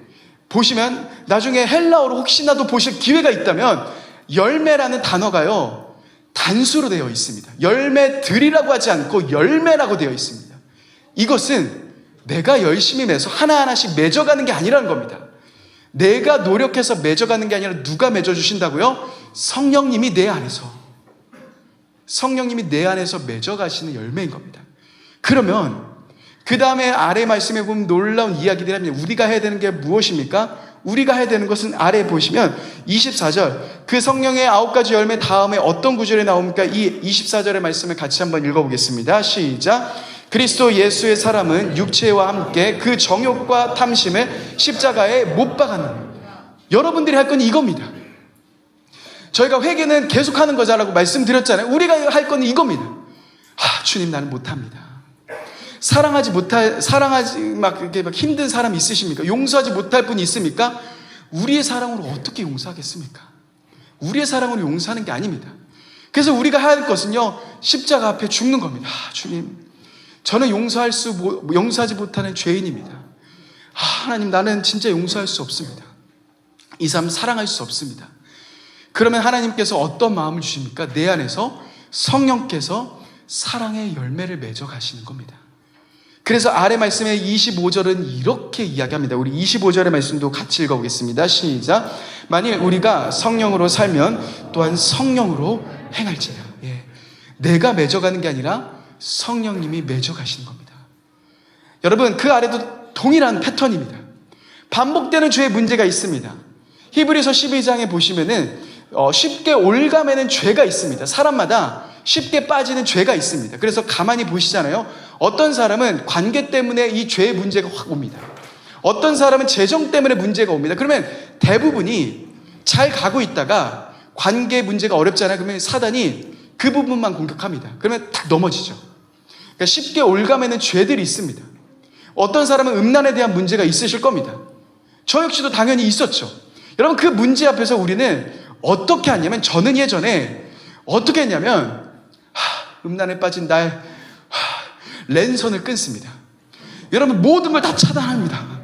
보시면 나중에 헬라어로 혹시나도 보실 기회가 있다면 열매라는 단어가요 단수로 되어 있습니다. 열매들이라고 하지 않고 열매라고 되어 있습니다. 이것은 내가 열심히 맺어서 하나하나씩 맺어가는 게 아니라는 겁니다. 내가 노력해서 맺어가는 게 아니라 누가 맺어주신다고요? 성령님이 내 안에서 맺어가시는 열매인 겁니다. 그러면 그 다음에 아래 말씀에 보면 놀라운 이야기들이 합니다. 우리가 해야 되는 게 무엇입니까? 우리가 해야 되는 것은 아래 보시면 24절 그 성령의 9가지 열매 다음에 어떤 구절이 나옵니까? 이 24절의 말씀을 같이 한번 읽어보겠습니다. 시작. 그리스도 예수의 사람은 육체와 함께 그 정욕과 탐심을 십자가에 못 박았느니. 여러분들이 할 건 이겁니다. 저희가 회개는 계속하는 거자라고 말씀드렸잖아요. 우리가 할 건 이겁니다. 주님 나는 못합니다. 사랑하지 막 이렇게 막 힘든 사람 있으십니까? 용서하지 못할 분이 있습니까? 우리의 사랑으로 어떻게 용서하겠습니까? 우리의 사랑으로 용서하는 게 아닙니다. 그래서 우리가 해야 할 것은요, 십자가 앞에 죽는 겁니다. 주님, 저는 용서하지 못하는 죄인입니다. 하나님, 나는 진짜 용서할 수 없습니다. 이 사람 사랑할 수 없습니다. 그러면 하나님께서 어떤 마음을 주십니까? 내 안에서 성령께서 사랑의 열매를 맺어 가시는 겁니다. 그래서 아래 말씀의 25절은 이렇게 이야기합니다. 우리 25절의 말씀도 같이 읽어보겠습니다. 시작. 만일 우리가 성령으로 살면 또한 성령으로 행할지라. 내가 맺어가는 게 아니라 성령님이 맺어가시는 겁니다. 여러분, 그 아래도 동일한 패턴입니다. 반복되는 죄의 문제가 있습니다. 히브리서 12장에 보시면은 쉽게 올가매는 죄가 있습니다. 사람마다 쉽게 빠지는 죄가 있습니다. 그래서 가만히 보시잖아요. 어떤 사람은 관계 때문에 이 죄의 문제가 확 옵니다. 어떤 사람은 재정 때문에 문제가 옵니다. 그러면 대부분이 잘 가고 있다가 관계 문제가 어렵잖아요. 그러면 사단이 그 부분만 공격합니다. 그러면 딱 넘어지죠. 그러니까 쉽게 올가매는 죄들이 있습니다. 어떤 사람은 음란에 대한 문제가 있으실 겁니다. 저 역시도 당연히 있었죠. 여러분, 그 문제 앞에서 우리는 어떻게 하냐면, 저는 예전에 어떻게 했냐면 음란에 빠진 날 랜선을 끊습니다. 여러분, 모든 걸 다 차단합니다.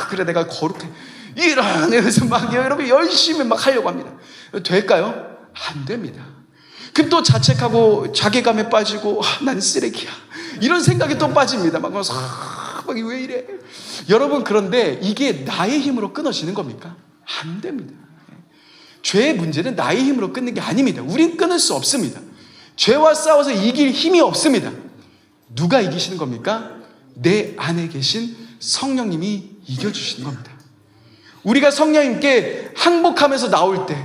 그래 내가 거룩해 이러면서 막 여러분 열심히 막 하려고 합니다. 될까요? 안 됩니다. 그럼 또 자책하고 자괴감에 빠지고 난 쓰레기야 이런 생각이 또 빠집니다. 막 왜 이래? 여러분, 그런데 이게 나의 힘으로 끊어지는 겁니까? 안 됩니다. 죄의 문제는 나의 힘으로 끊는 게 아닙니다. 우린 끊을 수 없습니다. 죄와 싸워서 이길 힘이 없습니다. 누가 이기시는 겁니까? 내 안에 계신 성령님이 이겨주시는 겁니다. 우리가 성령님께 항복하면서 나올 때,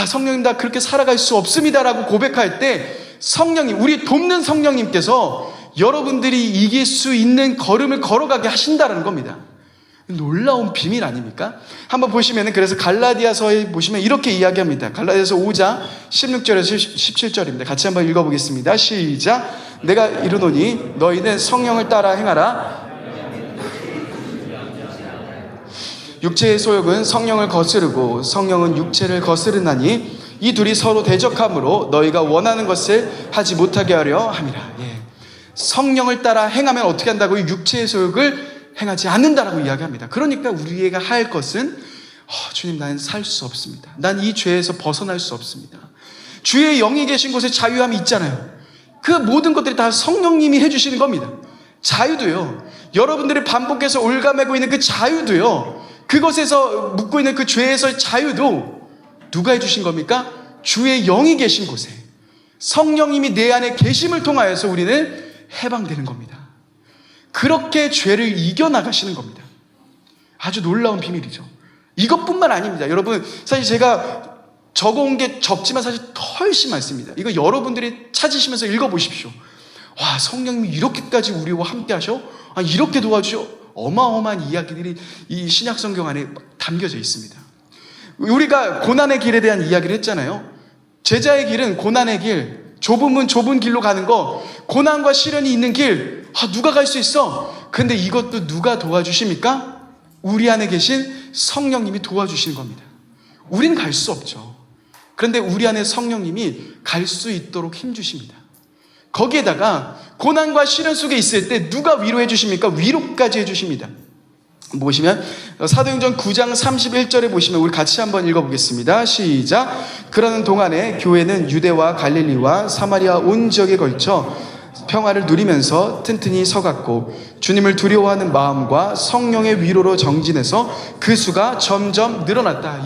성령님 나 그렇게 살아갈 수 없습니다라고 고백할 때, 성령님, 우리 돕는 성령님께서 여러분들이 이길 수 있는 걸음을 걸어가게 하신다는 겁니다. 놀라운 비밀 아닙니까? 한번 보시면은, 그래서 갈라디아서에 보시면 이렇게 이야기합니다. 갈라디아서 5장 16절에서 17절입니다. 같이 한번 읽어보겠습니다. 시작. 내가 이르노니 너희는 성령을 따라 행하라. 육체의 소욕은 성령을 거스르고 성령은 육체를 거스르나니 이 둘이 서로 대적함으로 너희가 원하는 것을 하지 못하게 하려 함이라. 성령을 따라 행하면 어떻게 한다고요? 육체의 소욕을 행하지 않는다라고 이야기합니다. 그러니까 우리가 할 것은 주님, 나는 살 수 없습니다. 난 이 죄에서 벗어날 수 없습니다. 주의 영이 계신 곳에 자유함이 있잖아요. 그 모든 것들이 다 성령님이 해주시는 겁니다. 자유도요, 여러분들이 반복해서 올가매고 있는 그 자유도요, 그것에서 묻고 있는 그 죄에서의 자유도 누가 해주신 겁니까? 주의 영이 계신 곳에 성령님이 내 안에 계심을 통하여서 우리는 해방되는 겁니다. 그렇게 죄를 이겨나가시는 겁니다. 아주 놀라운 비밀이죠. 이것뿐만 아닙니다. 여러분, 사실 제가 적어온 게 적지만 사실 훨씬 많습니다. 이거 여러분들이 찾으시면서 읽어보십시오. 와, 성령님이 이렇게까지 우리와 함께 하셔? 이렇게 도와주셔? 어마어마한 이야기들이 이 신약 성경 안에 담겨져 있습니다. 우리가 고난의 길에 대한 이야기를 했잖아요. 제자의 길은 고난의 길, 좁은 문, 좁은 길로 가는 거, 고난과 시련이 있는 길, 누가 갈 수 있어? 근데 이것도 누가 도와주십니까? 우리 안에 계신 성령님이 도와주시는 겁니다. 우린 갈 수 없죠. 그런데 우리 안에 성령님이 갈 수 있도록 힘주십니다. 거기에다가 고난과 시련 속에 있을 때 누가 위로해 주십니까? 위로까지 해주십니다. 보시면 사도행전 9장 31절에 보시면 우리 같이 한번 읽어보겠습니다. 시작. 그러는 동안에 교회는 유대와 갈릴리와 사마리아 온 지역에 걸쳐 평화를 누리면서 튼튼히 서갔고 주님을 두려워하는 마음과 성령의 위로로 정진해서 그 수가 점점 늘어났다.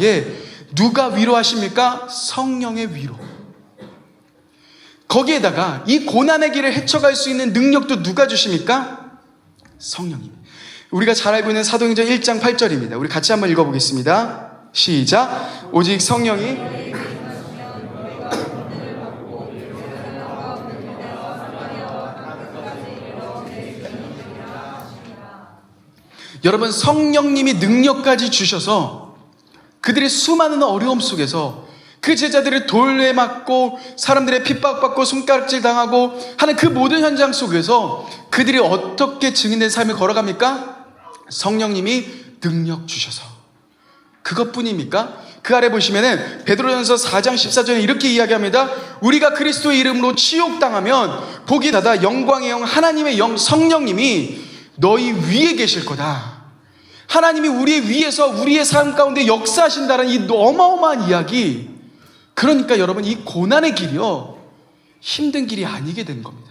누가 위로하십니까? 성령의 위로. 거기에다가 이 고난의 길을 헤쳐갈 수 있는 능력도 누가 주십니까? 성령님. 우리가 잘 알고 있는 사도행전 1장 8절입니다. 우리 같이 한번 읽어보겠습니다. 시작. 오직 성령이 여러분, 성령님이 능력까지 주셔서 그들의 수많은 어려움 속에서 그 제자들을 돌에 맞고 사람들의 핍박받고 손가락질 당하고 하는 그 모든 현장 속에서 그들이 어떻게 증인된 삶을 걸어갑니까? 성령님이 능력 주셔서. 그것뿐입니까? 그 아래 보시면은 베드로전서 4장 14절에 이렇게 이야기합니다. 우리가 그리스도의 이름으로 치욕당하면 복이 닫아 영광의 영 하나님의 영 성령님이 너희 위에 계실 거다. 하나님이 우리 위에서 우리의 삶 가운데 역사하신다는 이 어마어마한 이야기. 그러니까 여러분, 이 고난의 길이요, 힘든 길이 아니게 되는 겁니다.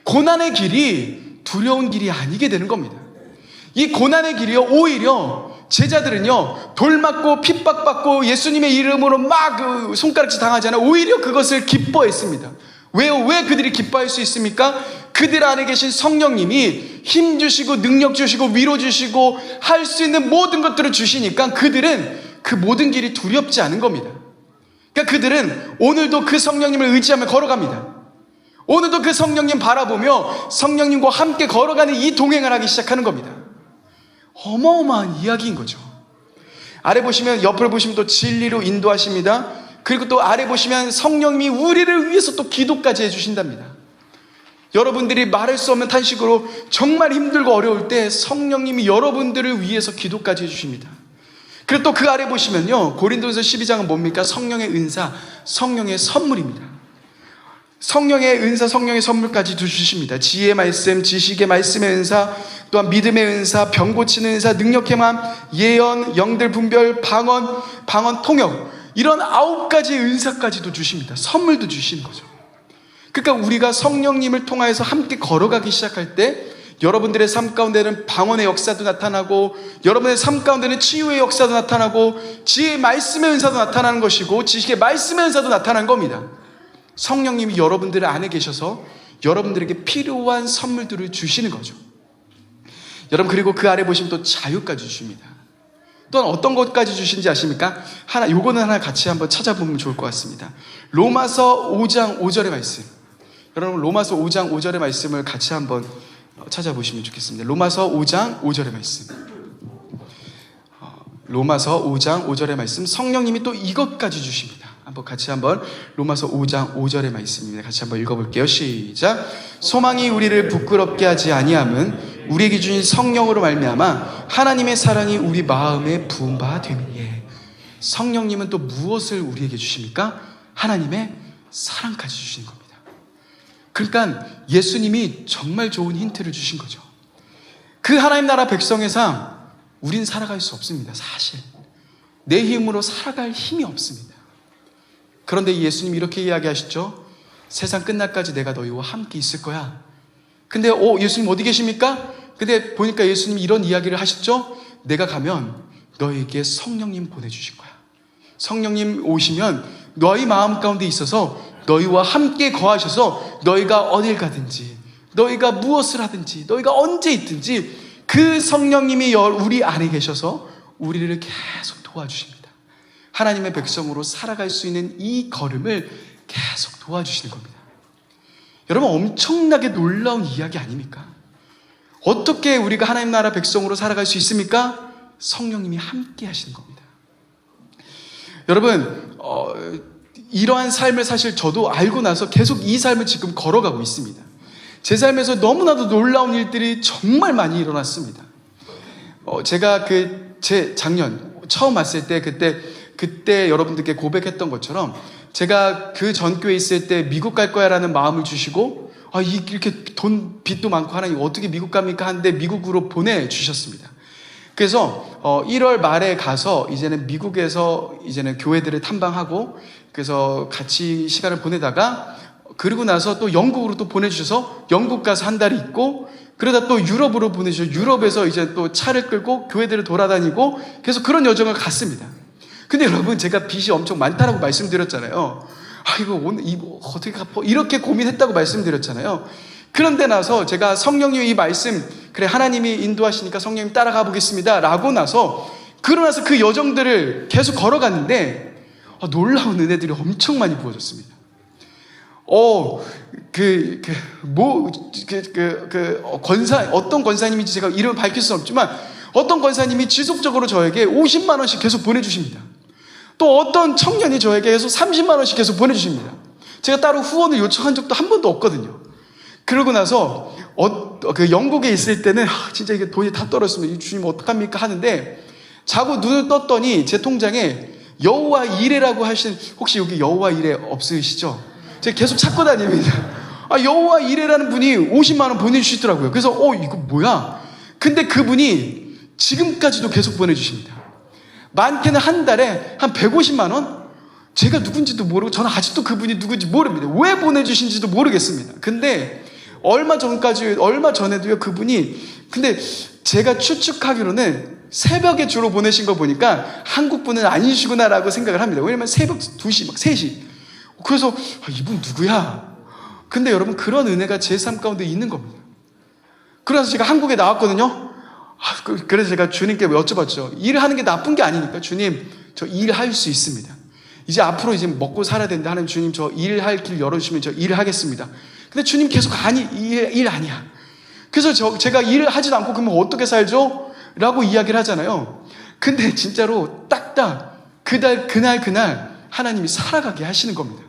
고난의 길이 두려운 길이 아니게 되는 겁니다. 이 고난의 길이요, 오히려 제자들은요, 돌 맞고 핍박받고 예수님의 이름으로 막 손가락질 당하잖아요. 오히려 그것을 기뻐했습니다. 왜요? 왜 그들이 기뻐할 수 있습니까? 그들 안에 계신 성령님이 힘 주시고 능력 주시고 위로 주시고 할 수 있는 모든 것들을 주시니까 그들은 그 모든 길이 두렵지 않은 겁니다. 그러니까 그들은 오늘도 그 성령님을 의지하며 걸어갑니다. 오늘도 그 성령님 바라보며 성령님과 함께 걸어가는 이 동행을 하기 시작하는 겁니다. 어마어마한 이야기인 거죠. 아래 보시면, 옆을 보시면 또 진리로 인도하십니다. 그리고 또 아래 보시면 성령님이 우리를 위해서 또 기도까지 해주신답니다. 여러분들이 말할 수 없는 탄식으로 정말 힘들고 어려울 때 성령님이 여러분들을 위해서 기도까지 해주십니다. 그리고 또 그 아래 보시면요, 고린도전서 12장은 뭡니까? 성령의 은사, 성령의 선물입니다. 성령의 은사, 성령의 선물까지 주십니다. 지혜의 말씀, 지식의 말씀의 은사, 또한 믿음의 은사, 병 고치는 은사, 능력의 마음, 예언, 영들 분별, 방언 통역, 이런 9가지 은사까지도 주십니다. 선물도 주시는 거죠. 그러니까 우리가 성령님을 통하여서 함께 걸어가기 시작할 때 여러분들의 삶 가운데는 방언의 역사도 나타나고, 여러분의 삶 가운데는 치유의 역사도 나타나고, 지혜의 말씀의 은사도 나타나는 것이고, 지식의 말씀의 은사도 나타나는 겁니다. 성령님이 여러분들 안에 계셔서 여러분들에게 필요한 선물들을 주시는 거죠. 여러분, 그리고 그 아래 보시면 또 자유까지 주십니다. 또한 어떤 것까지 주신지 아십니까? 요거는 하나 같이 한번 찾아보면 좋을 것 같습니다. 로마서 5장 5절의 말씀. 여러분, 로마서 5장 5절의 말씀을 같이 한번 찾아보시면 좋겠습니다. 로마서 5장 5절의 말씀. 로마서 5장 5절의 말씀. 성령님이 또 이것까지 주십니다. 같이 한번 로마서 5장 5절의 말씀입니다. 같이 한번 읽어볼게요. 시작. 소망이 우리를 부끄럽게 하지 아니함은 우리의 기준이 성령으로 말미암아 하나님의 사랑이 우리 마음에 부은 바 됨이니에. 성령님은 또 무엇을 우리에게 주십니까? 하나님의 사랑까지 주시는 겁니다. 그러니까 예수님이 정말 좋은 힌트를 주신 거죠. 그 하나님 나라 백성의 삶, 우린 살아갈 수 없습니다. 사실 내 힘으로 살아갈 힘이 없습니다. 그런데 예수님이 이렇게 이야기하시죠. 세상 끝날까지 내가 너희와 함께 있을 거야. 근데 예수님 어디 계십니까? 근데 보니까 예수님이 이런 이야기를 하셨죠. 내가 가면 너희에게 성령님 보내주실 거야. 성령님 오시면 너희 마음 가운데 있어서 너희와 함께 거하셔서 너희가 어딜 가든지, 너희가 무엇을 하든지, 너희가 언제 있든지 그 성령님이 우리 안에 계셔서 우리를 계속 도와주십니다. 하나님의 백성으로 살아갈 수 있는 이 걸음을 계속 도와주시는 겁니다. 여러분, 엄청나게 놀라운 이야기 아닙니까? 어떻게 우리가 하나님 나라 백성으로 살아갈 수 있습니까? 성령님이 함께 하시는 겁니다. 여러분, 이러한 삶을 사실 저도 알고 나서 계속 이 삶을 지금 걸어가고 있습니다. 제 삶에서 너무나도 놀라운 일들이 정말 많이 일어났습니다. 제가 제 작년 처음 왔을 때 그때 여러분들께 고백했던 것처럼 제가 그 전교에 있을 때 미국 갈 거야 라는 마음을 주시고, 이렇게 빚도 많고 하나님 어떻게 미국 갑니까? 하는데 미국으로 보내주셨습니다. 그래서 1월 말에 가서 이제는 미국에서 이제는 교회들을 탐방하고, 그래서 같이 시간을 보내다가 그리고 나서 또 영국으로 또 보내주셔서 영국 가서 한 달 있고, 그러다 또 유럽으로 보내주셔서 유럽에서 이제 또 차를 끌고 교회들을 돌아다니고 계속 그런 여정을 갔습니다. 근데 여러분, 제가 빚이 엄청 많다라고 말씀드렸잖아요. 이거 오늘 어떻게 갚아? 이렇게 고민했다고 말씀드렸잖아요. 그런데 나서 제가 성령님 이 말씀, 그래 하나님이 인도하시니까 성령님 따라가 보겠습니다 라고 나서, 그러고 나서 그 여정들을 계속 걸어갔는데 놀라운 은혜들이 엄청 많이 부어졌습니다. 어떤 권사님인지 제가 이름을 밝힐 수는 없지만 어떤 권사님이 지속적으로 저에게 50만 원씩 계속 보내주십니다. 또 어떤 청년이 저에게 계속 30만 원씩 계속 보내주십니다. 제가 따로 후원을 요청한 적도 한 번도 없거든요. 그러고 나서 그 영국에 있을 때는 진짜 이게 돈이 다 떨어졌으면 주님 어떡합니까 하는데, 자고 눈을 떴더니 제 통장에 여호와 이레라고 하신, 혹시 여기 여호와 이레 없으시죠? 제가 계속 찾고 다닙니다. 여호와 이레라는 분이 50만 원 보내주시더라고요. 그래서 이거 뭐야? 근데 그분이 지금까지도 계속 보내주십니다. 많게는 한 달에 한 150만 원? 제가 누군지도 모르고, 저는 아직도 그분이 누군지 모릅니다. 왜 보내주신지도 모르겠습니다. 근데 얼마 전에도요, 그분이, 근데 제가 추측하기로는 새벽에 주로 보내신 거 보니까 한국 분은 아니시구나라고 생각을 합니다. 왜냐면 새벽 2시, 막 3시. 그래서 이분 누구야? 근데 여러분, 그런 은혜가 제 삶 가운데 있는 겁니다. 그래서 제가 한국에 나왔거든요. 그래서 제가 주님께 여쭤봤죠. 일하는 게 나쁜 게 아니니까, 주님, 저 일할 수 있습니다. 이제 앞으로 이제 먹고 살아야 되는데, 하나님, 주님, 저 일할 길 열어주시면 저 일하겠습니다. 근데 주님 계속 일 아니야. 그래서 제가 일을 하지도 않고 그러면 어떻게 살죠? 라고 이야기를 하잖아요. 근데 진짜로 딱딱 그날 하나님이 살아가게 하시는 겁니다.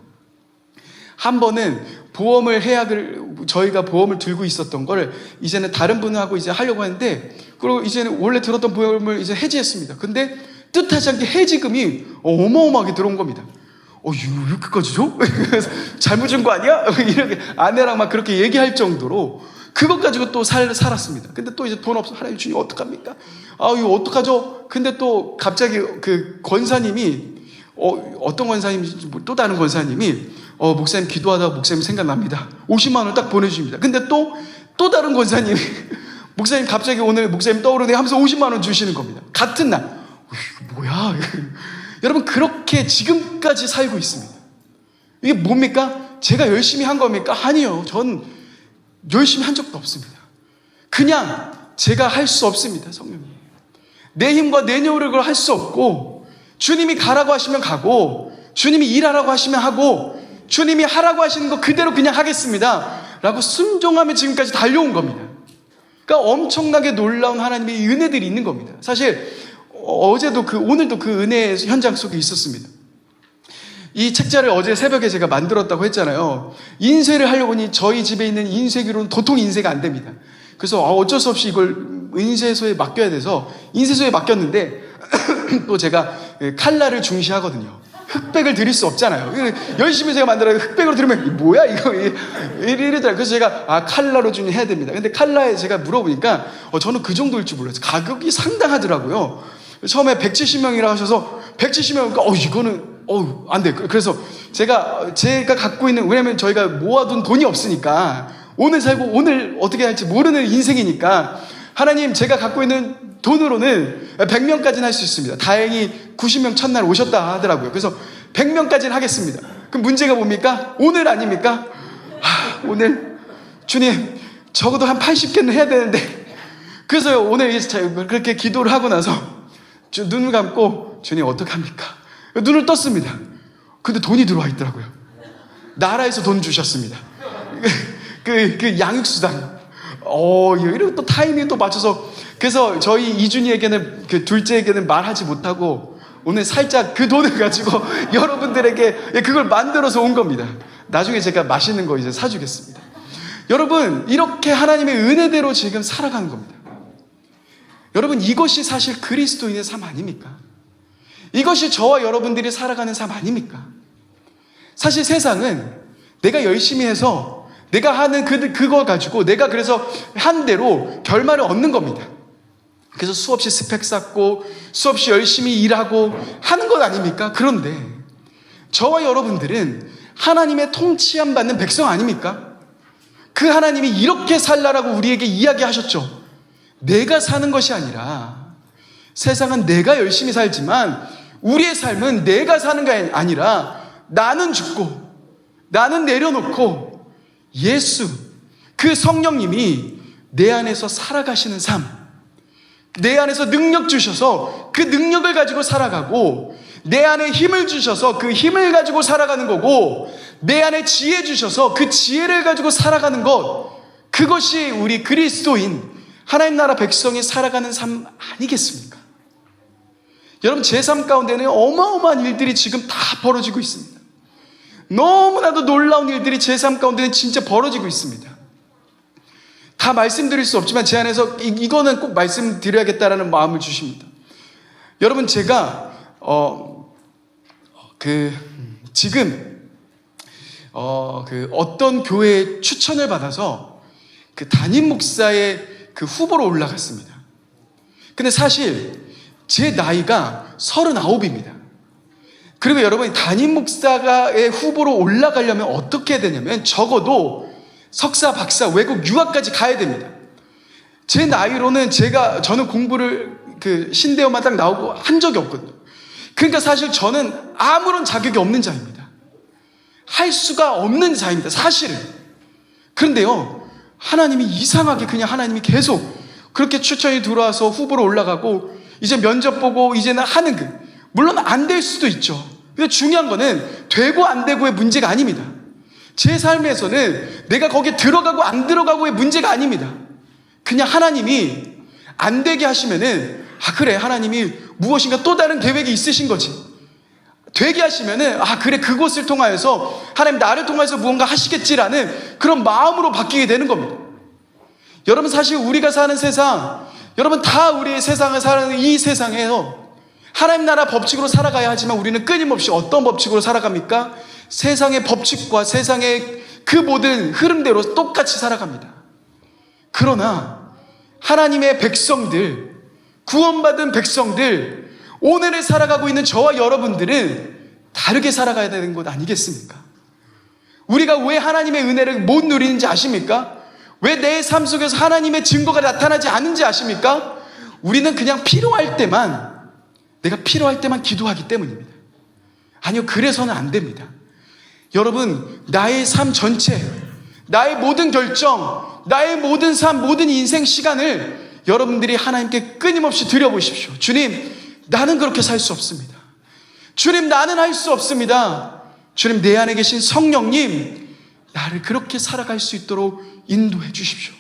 한 번은 저희가 보험을 들고 있었던 걸 이제는 다른 분하고 이제 하려고 하는데, 그리고 이제는 원래 들었던 보험을 이제 해지했습니다. 근데 뜻하지 않게 해지금이 어마어마하게 들어온 겁니다. 이렇게까지 줘? 잘못 준 거 아니야? 이렇게 아내랑 막 그렇게 얘기할 정도로 그것 가지고 또 살았습니다. 근데 또 이제 돈 없어. 하나님 주님 어떡합니까? 이거 어떡하죠? 근데 또 갑자기 그 권사님이, 어떤 권사님인지 또 다른 권사님이, 목사님 기도하다가 목사님 생각납니다. 50만 원을 딱 보내주십니다. 근데 또 다른 권사님이, 목사님 갑자기 오늘 목사님 떠오르네 하면서 50만 원 주시는 겁니다. 같은 날. 이거 뭐야? 여러분, 그렇게 지금까지 살고 있습니다. 이게 뭡니까? 제가 열심히 한 겁니까? 아니요. 전 열심히 한 적도 없습니다. 그냥 제가 할 수 없습니다. 성령님. 내 힘과 내 노력을 할 수 없고, 주님이 가라고 하시면 가고, 주님이 일하라고 하시면 하고, 주님이 하라고 하시는 거 그대로 그냥 하겠습니다 라고 순종하며 지금까지 달려온 겁니다. 그러니까 엄청나게 놀라운 하나님의 은혜들이 있는 겁니다. 사실 어제도 오늘도 그 은혜의 현장 속에 있었습니다. 이 책자를 어제 새벽에 제가 만들었다고 했잖아요. 인쇄를 하려고 하니 저희 집에 있는 인쇄기로는 도통 인쇄가 안 됩니다. 그래서 어쩔 수 없이 이걸 인쇄소에 맡겨야 돼서 인쇄소에 맡겼는데 또 제가 칼라를 중시하거든요. 흑백을 드릴 수 없잖아요. 열심히 제가 만들어요. 흑백으로 드리면 뭐야 이거 이러더라고요. 그래서 제가 칼라로 좀 해야 됩니다. 근데 칼라에 제가 물어보니까 저는 그 정도일 줄 몰랐어요. 가격이 상당하더라고요. 처음에 170명이라고 하셔서 170명이니까 이거는 안 돼. 그래서 제가 갖고 있는, 왜냐면 저희가 모아둔 돈이 없으니까 오늘 살고 오늘 어떻게 할지 모르는 인생이니까, 하나님 제가 갖고 있는 돈으로는 100명까지는 할 수 있습니다. 다행히 90명 첫날 오셨다 하더라고요. 그래서 100명까지는 하겠습니다. 그럼 문제가 뭡니까? 오늘 아닙니까? 오늘 주님 적어도 한 80개는 해야 되는데, 그래서 오늘 그렇게 기도를 하고 나서 눈을 감고 주님 어떡합니까? 눈을 떴습니다. 근데 돈이 들어와 있더라고요. 나라에서 돈 주셨습니다. 그 양육수당. 이러고 또 타이밍 또 맞춰서, 그래서 저희 이준이에게는, 그 둘째에게는 말하지 못하고 오늘 살짝 그 돈을 가지고 여러분들에게 그걸 만들어서 온 겁니다. 나중에 제가 맛있는 거 이제 사주겠습니다. 여러분, 이렇게 하나님의 은혜대로 지금 살아가는 겁니다. 여러분, 이것이 사실 그리스도인의 삶 아닙니까? 이것이 저와 여러분들이 살아가는 삶 아닙니까? 사실 세상은 내가 열심히 해서 내가 하는 그거 가지고 내가 그래서 한 대로 결말을 얻는 겁니다. 그래서 수없이 스펙 쌓고 수없이 열심히 일하고 하는 것 아닙니까? 그런데 저와 여러분들은 하나님의 통치함 받는 백성 아닙니까? 그 하나님이 이렇게 살라라고 우리에게 이야기하셨죠. 내가 사는 것이 아니라, 세상은 내가 열심히 살지만 우리의 삶은 내가 사는 게 아니라 나는 죽고 나는 내려놓고 예수, 그 성령님이 내 안에서 살아가시는 삶, 내 안에서 능력 주셔서 그 능력을 가지고 살아가고, 내 안에 힘을 주셔서 그 힘을 가지고 살아가는 거고, 내 안에 지혜 주셔서 그 지혜를 가지고 살아가는 것, 그것이 우리 그리스도인 하나님 나라 백성이 살아가는 삶 아니겠습니까? 여러분, 제 삶 가운데는 어마어마한 일들이 지금 다 벌어지고 있습니다. 너무나도 놀라운 일들이 제 삶 가운데는 진짜 벌어지고 있습니다. 다 말씀드릴 수 없지만 제 안에서 이거는 꼭 말씀드려야겠다라는 마음을 주십니다. 여러분, 제가 지금 어떤 교회에 추천을 받아서 그 담임 목사의 그 후보로 올라갔습니다. 근데 사실 제 나이가 39입니다. 그리고 여러분, 담임 목사의 후보로 올라가려면 어떻게 해야 되냐면 적어도 석사, 박사, 외국 유학까지 가야 됩니다. 제 나이로는 저는 공부를 신대여만 딱 나오고 한 적이 없거든요. 그러니까 사실 저는 아무런 자격이 없는 자입니다. 할 수가 없는 자입니다, 사실은. 그런데요, 하나님이 이상하게 하나님이 계속 그렇게 추천이 들어와서 후보로 올라가고, 이제 면접 보고 이제는 하는 물론 안 될 수도 있죠. 근데 중요한 거는 되고 안 되고의 문제가 아닙니다. 제 삶에서는 내가 거기에 들어가고 안 들어가고의 문제가 아닙니다. 그냥 하나님이 안 되게 하시면은, 그래, 하나님이 무엇인가 또 다른 계획이 있으신 거지. 되게 하시면은 그래, 그곳을 통하여서 하나님 나를 통해서 무언가 하시겠지라는 그런 마음으로 바뀌게 되는 겁니다. 여러분, 사실 우리가 사는 세상, 여러분 다 우리의 세상을 사는 이 세상에서 하나님 나라 법칙으로 살아가야 하지만 우리는 끊임없이 어떤 법칙으로 살아갑니까? 세상의 법칙과 세상의 그 모든 흐름대로 똑같이 살아갑니다. 그러나 하나님의 백성들, 구원받은 백성들, 오늘을 살아가고 있는 저와 여러분들은 다르게 살아가야 되는 것 아니겠습니까? 우리가 왜 하나님의 은혜를 못 누리는지 아십니까? 왜 내 삶 속에서 하나님의 증거가 나타나지 않는지 아십니까? 우리는 그냥 내가 필요할 때만 기도하기 때문입니다. 아니요, 그래서는 안 됩니다. 여러분, 나의 삶 전체, 나의 모든 결정, 나의 모든 삶, 모든 인생 시간을 여러분들이 하나님께 끊임없이 드려보십시오. 주님, 나는 그렇게 살 수 없습니다. 주님, 나는 할 수 없습니다. 주님, 내 안에 계신 성령님, 나를 그렇게 살아갈 수 있도록 인도해 주십시오.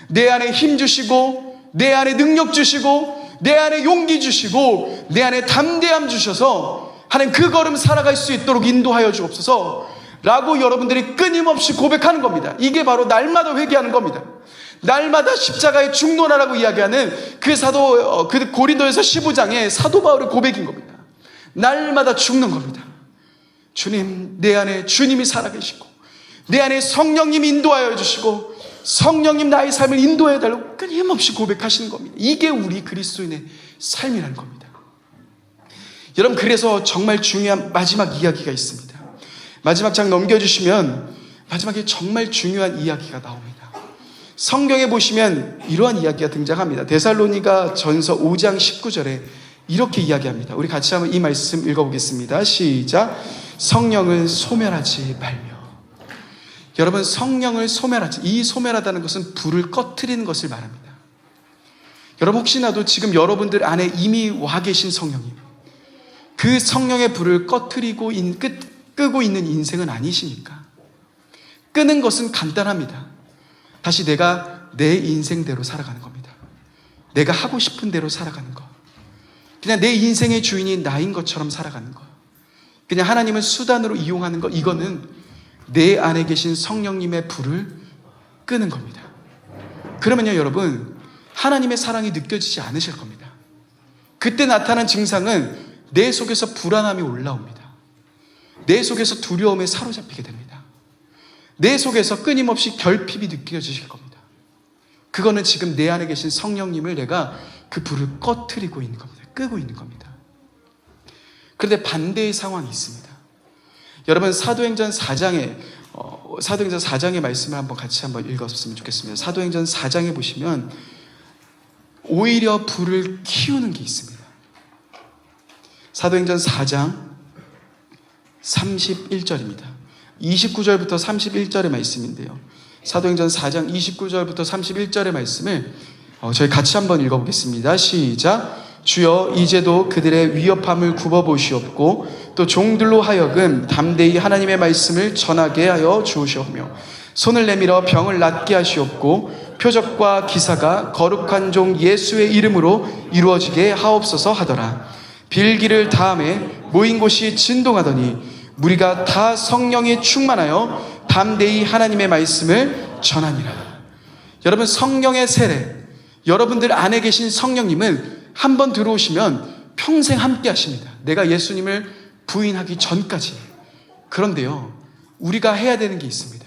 내 안에 힘 주시고, 내 안에 능력 주시고, 내 안에 용기 주시고, 내 안에 담대함 주셔서 하나님 그 걸음 살아갈 수 있도록 인도하여 주옵소서 라고 여러분들이 끊임없이 고백하는 겁니다. 이게 바로 날마다 회개하는 겁니다. 날마다 십자가의 중노라라고 이야기하는 그 고린도에서 15장의 사도 바울의 고백인 겁니다. 날마다 죽는 겁니다. 주님, 내 안에 주님이 살아계시고, 내 안에 성령님이 인도하여 주시고, 성령님 나의 삶을 인도해 달라고 끊임없이 고백하시는 겁니다. 이게 우리 그리스도인의 삶이라는 겁니다. 여러분, 그래서 정말 중요한 마지막 이야기가 있습니다. 마지막 장 넘겨주시면 마지막에 정말 중요한 이야기가 나옵니다. 성경에 보시면 이러한 이야기가 등장합니다. 데살로니가 전서 5장 19절에 이렇게 이야기합니다. 우리 같이 한번 이 말씀 읽어보겠습니다. 시작. 성령을 소멸하지 말며. 여러분, 성령을 소멸하지, 이 소멸하다는 것은 불을 꺼트리는 것을 말합니다. 여러분, 혹시나도 지금 여러분들 안에 이미 와 계신 성령님, 그 성령의 불을 꺼트리고 끄고 있는 인생은 아니십니까? 끄는 것은 간단합니다. 다시 내가 내 인생대로 살아가는 겁니다. 내가 하고 싶은 대로 살아가는 것. 그냥 내 인생의 주인이 나인 것처럼 살아가는 것. 그냥 하나님을 수단으로 이용하는 것. 이거는 내 안에 계신 성령님의 불을 끄는 겁니다. 그러면요, 여러분, 하나님의 사랑이 느껴지지 않으실 겁니다. 그때 나타난 증상은 내 속에서 불안함이 올라옵니다. 내 속에서 두려움에 사로잡히게 됩니다. 내 속에서 끊임없이 결핍이 느껴지실 겁니다. 그거는 지금 내 안에 계신 성령님을 내가 그 불을 꺼트리고 있는 겁니다. 끄고 있는 겁니다. 그런데 반대의 상황이 있습니다. 여러분, 사도행전 4장의 말씀을 같이 한번 읽었으면 좋겠습니다. 사도행전 4장에 보시면 오히려 불을 키우는 게 있습니다. 사도행전 4장 31절입니다. 29절부터 31절의 말씀인데요. 사도행전 4장 29절부터 31절의 말씀을 저희 같이 한번 읽어보겠습니다. 시작. 주여, 이제도 그들의 위협함을 굽어보시옵고 또 종들로 하여금 담대히 하나님의 말씀을 전하게 하여 주시오며 손을 내밀어 병을 낫게 하시옵고 표적과 기사가 거룩한 종 예수의 이름으로 이루어지게 하옵소서 하더라. 빌기를 다음에 모인 곳이 진동하더니 무리가 다 성령에 충만하여 담대히 하나님의 말씀을 전하니라. 여러분, 성령의 세례, 여러분들 안에 계신 성령님은 한번 들어오시면 평생 함께 하십니다. 내가 예수님을 부인하기 전까지. 그런데요, 우리가 해야 되는 게 있습니다.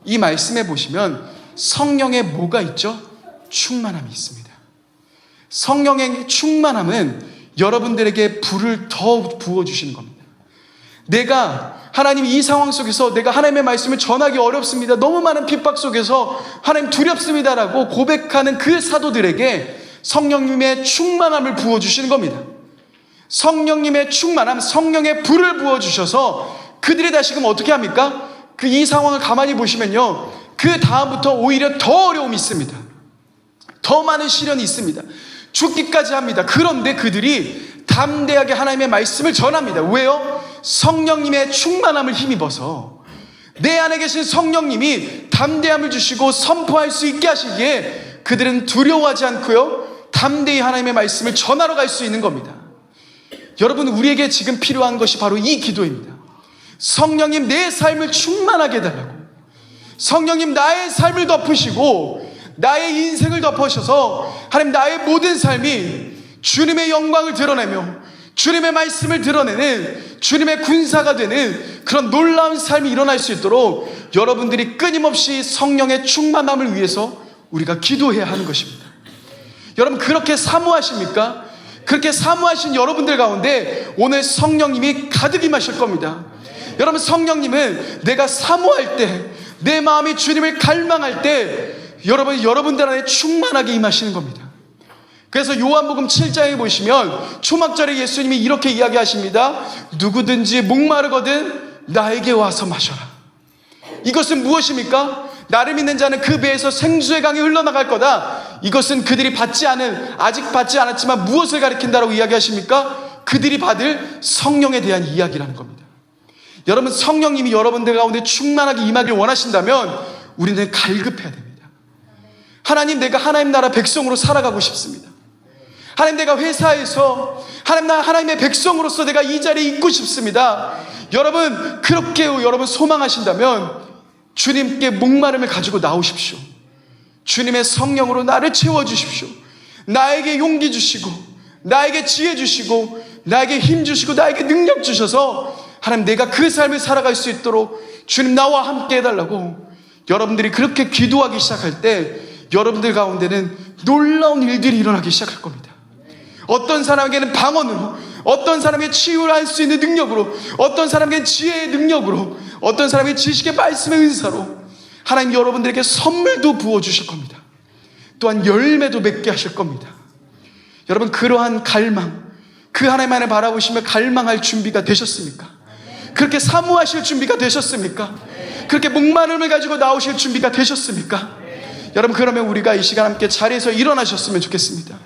이 말씀에 보시면 성령의 뭐가 있죠? 충만함이 있습니다. 성령의 충만함은 여러분들에게 불을 더 부어주시는 겁니다. 내가 하나님 이 상황 속에서 내가 하나님의 말씀을 전하기 어렵습니다. 너무 많은 핍박 속에서 하나님 두렵습니다라고 고백하는 그 사도들에게 성령님의 충만함을 부어주시는 겁니다. 성령님의 충만함, 성령의 불을 부어주셔서 그들이 다시금 어떻게 합니까? 이 상황을 가만히 보시면요, 그 다음부터 오히려 더 어려움이 있습니다. 더 많은 시련이 있습니다. 죽기까지 합니다. 그런데 그들이 담대하게 하나님의 말씀을 전합니다. 왜요? 성령님의 충만함을 힘입어서 내 안에 계신 성령님이 담대함을 주시고 선포할 수 있게 하시기에 그들은 두려워하지 않고요, 담대히 하나님의 말씀을 전하러 갈 수 있는 겁니다. 여러분, 우리에게 지금 필요한 것이 바로 이 기도입니다. 성령님, 내 삶을 충만하게 해달라고. 성령님, 나의 삶을 덮으시고 나의 인생을 덮으셔서 하나님, 나의 모든 삶이 주님의 영광을 드러내며 주님의 말씀을 드러내는 주님의 군사가 되는 그런 놀라운 삶이 일어날 수 있도록 여러분들이 끊임없이 성령의 충만함을 위해서 우리가 기도해야 하는 것입니다. 여러분, 그렇게 사모하십니까? 그렇게 사모하신 여러분들 가운데 오늘 성령님이 가득 임하실 겁니다. 여러분, 성령님은 내가 사모할 때, 내 마음이 주님을 갈망할 때 여러분들 안에 충만하게 임하시는 겁니다. 그래서 요한복음 7장에 보시면 초막절에 예수님이 이렇게 이야기하십니다. 누구든지 목마르거든 나에게 와서 마셔라. 이것은 무엇입니까? 나를 믿는 자는 그 배에서 생수의 강이 흘러나갈 거다. 이것은 그들이 아직 받지 않았지만 무엇을 가리킨다라고 이야기하십니까? 그들이 받을 성령에 대한 이야기라는 겁니다. 여러분, 성령님이 여러분들 가운데 충만하게 임하길 원하신다면 우리는 갈급해야 됩니다. 하나님, 내가 하나님 나라 백성으로 살아가고 싶습니다. 하나님, 내가 회사에서 하나님의 백성으로서 내가 이 자리에 있고 싶습니다. 여러분, 그렇게 여러분 소망하신다면 주님께 목마름을 가지고 나오십시오. 주님의 성령으로 나를 채워주십시오. 나에게 용기 주시고 나에게 지혜 주시고 나에게 힘 주시고 나에게 능력 주셔서 하나님, 내가 그 삶을 살아갈 수 있도록 주님 나와 함께 해달라고. 여러분들이 그렇게 기도하기 시작할 때 여러분들 가운데는 놀라운 일들이 일어나기 시작할 겁니다. 어떤 사람에게는 방언으로, 어떤 사람에게 치유를 할 수 있는 능력으로, 어떤 사람에게는 지혜의 능력으로, 어떤 사람에게 지식의 말씀의 은사로 하나님 여러분들에게 선물도 부어주실 겁니다. 또한 열매도 맺게 하실 겁니다. 여러분, 그러한 갈망, 그 하나님만을 바라보시며 갈망할 준비가 되셨습니까? 그렇게 사모하실 준비가 되셨습니까? 그렇게 목마름을 가지고 나오실 준비가 되셨습니까? 여러분, 그러면 우리가 이 시간 함께 자리에서 일어나셨으면 좋겠습니다.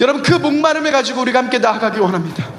여러분, 그 목마름을 가지고 우리가 함께 나아가기 원합니다.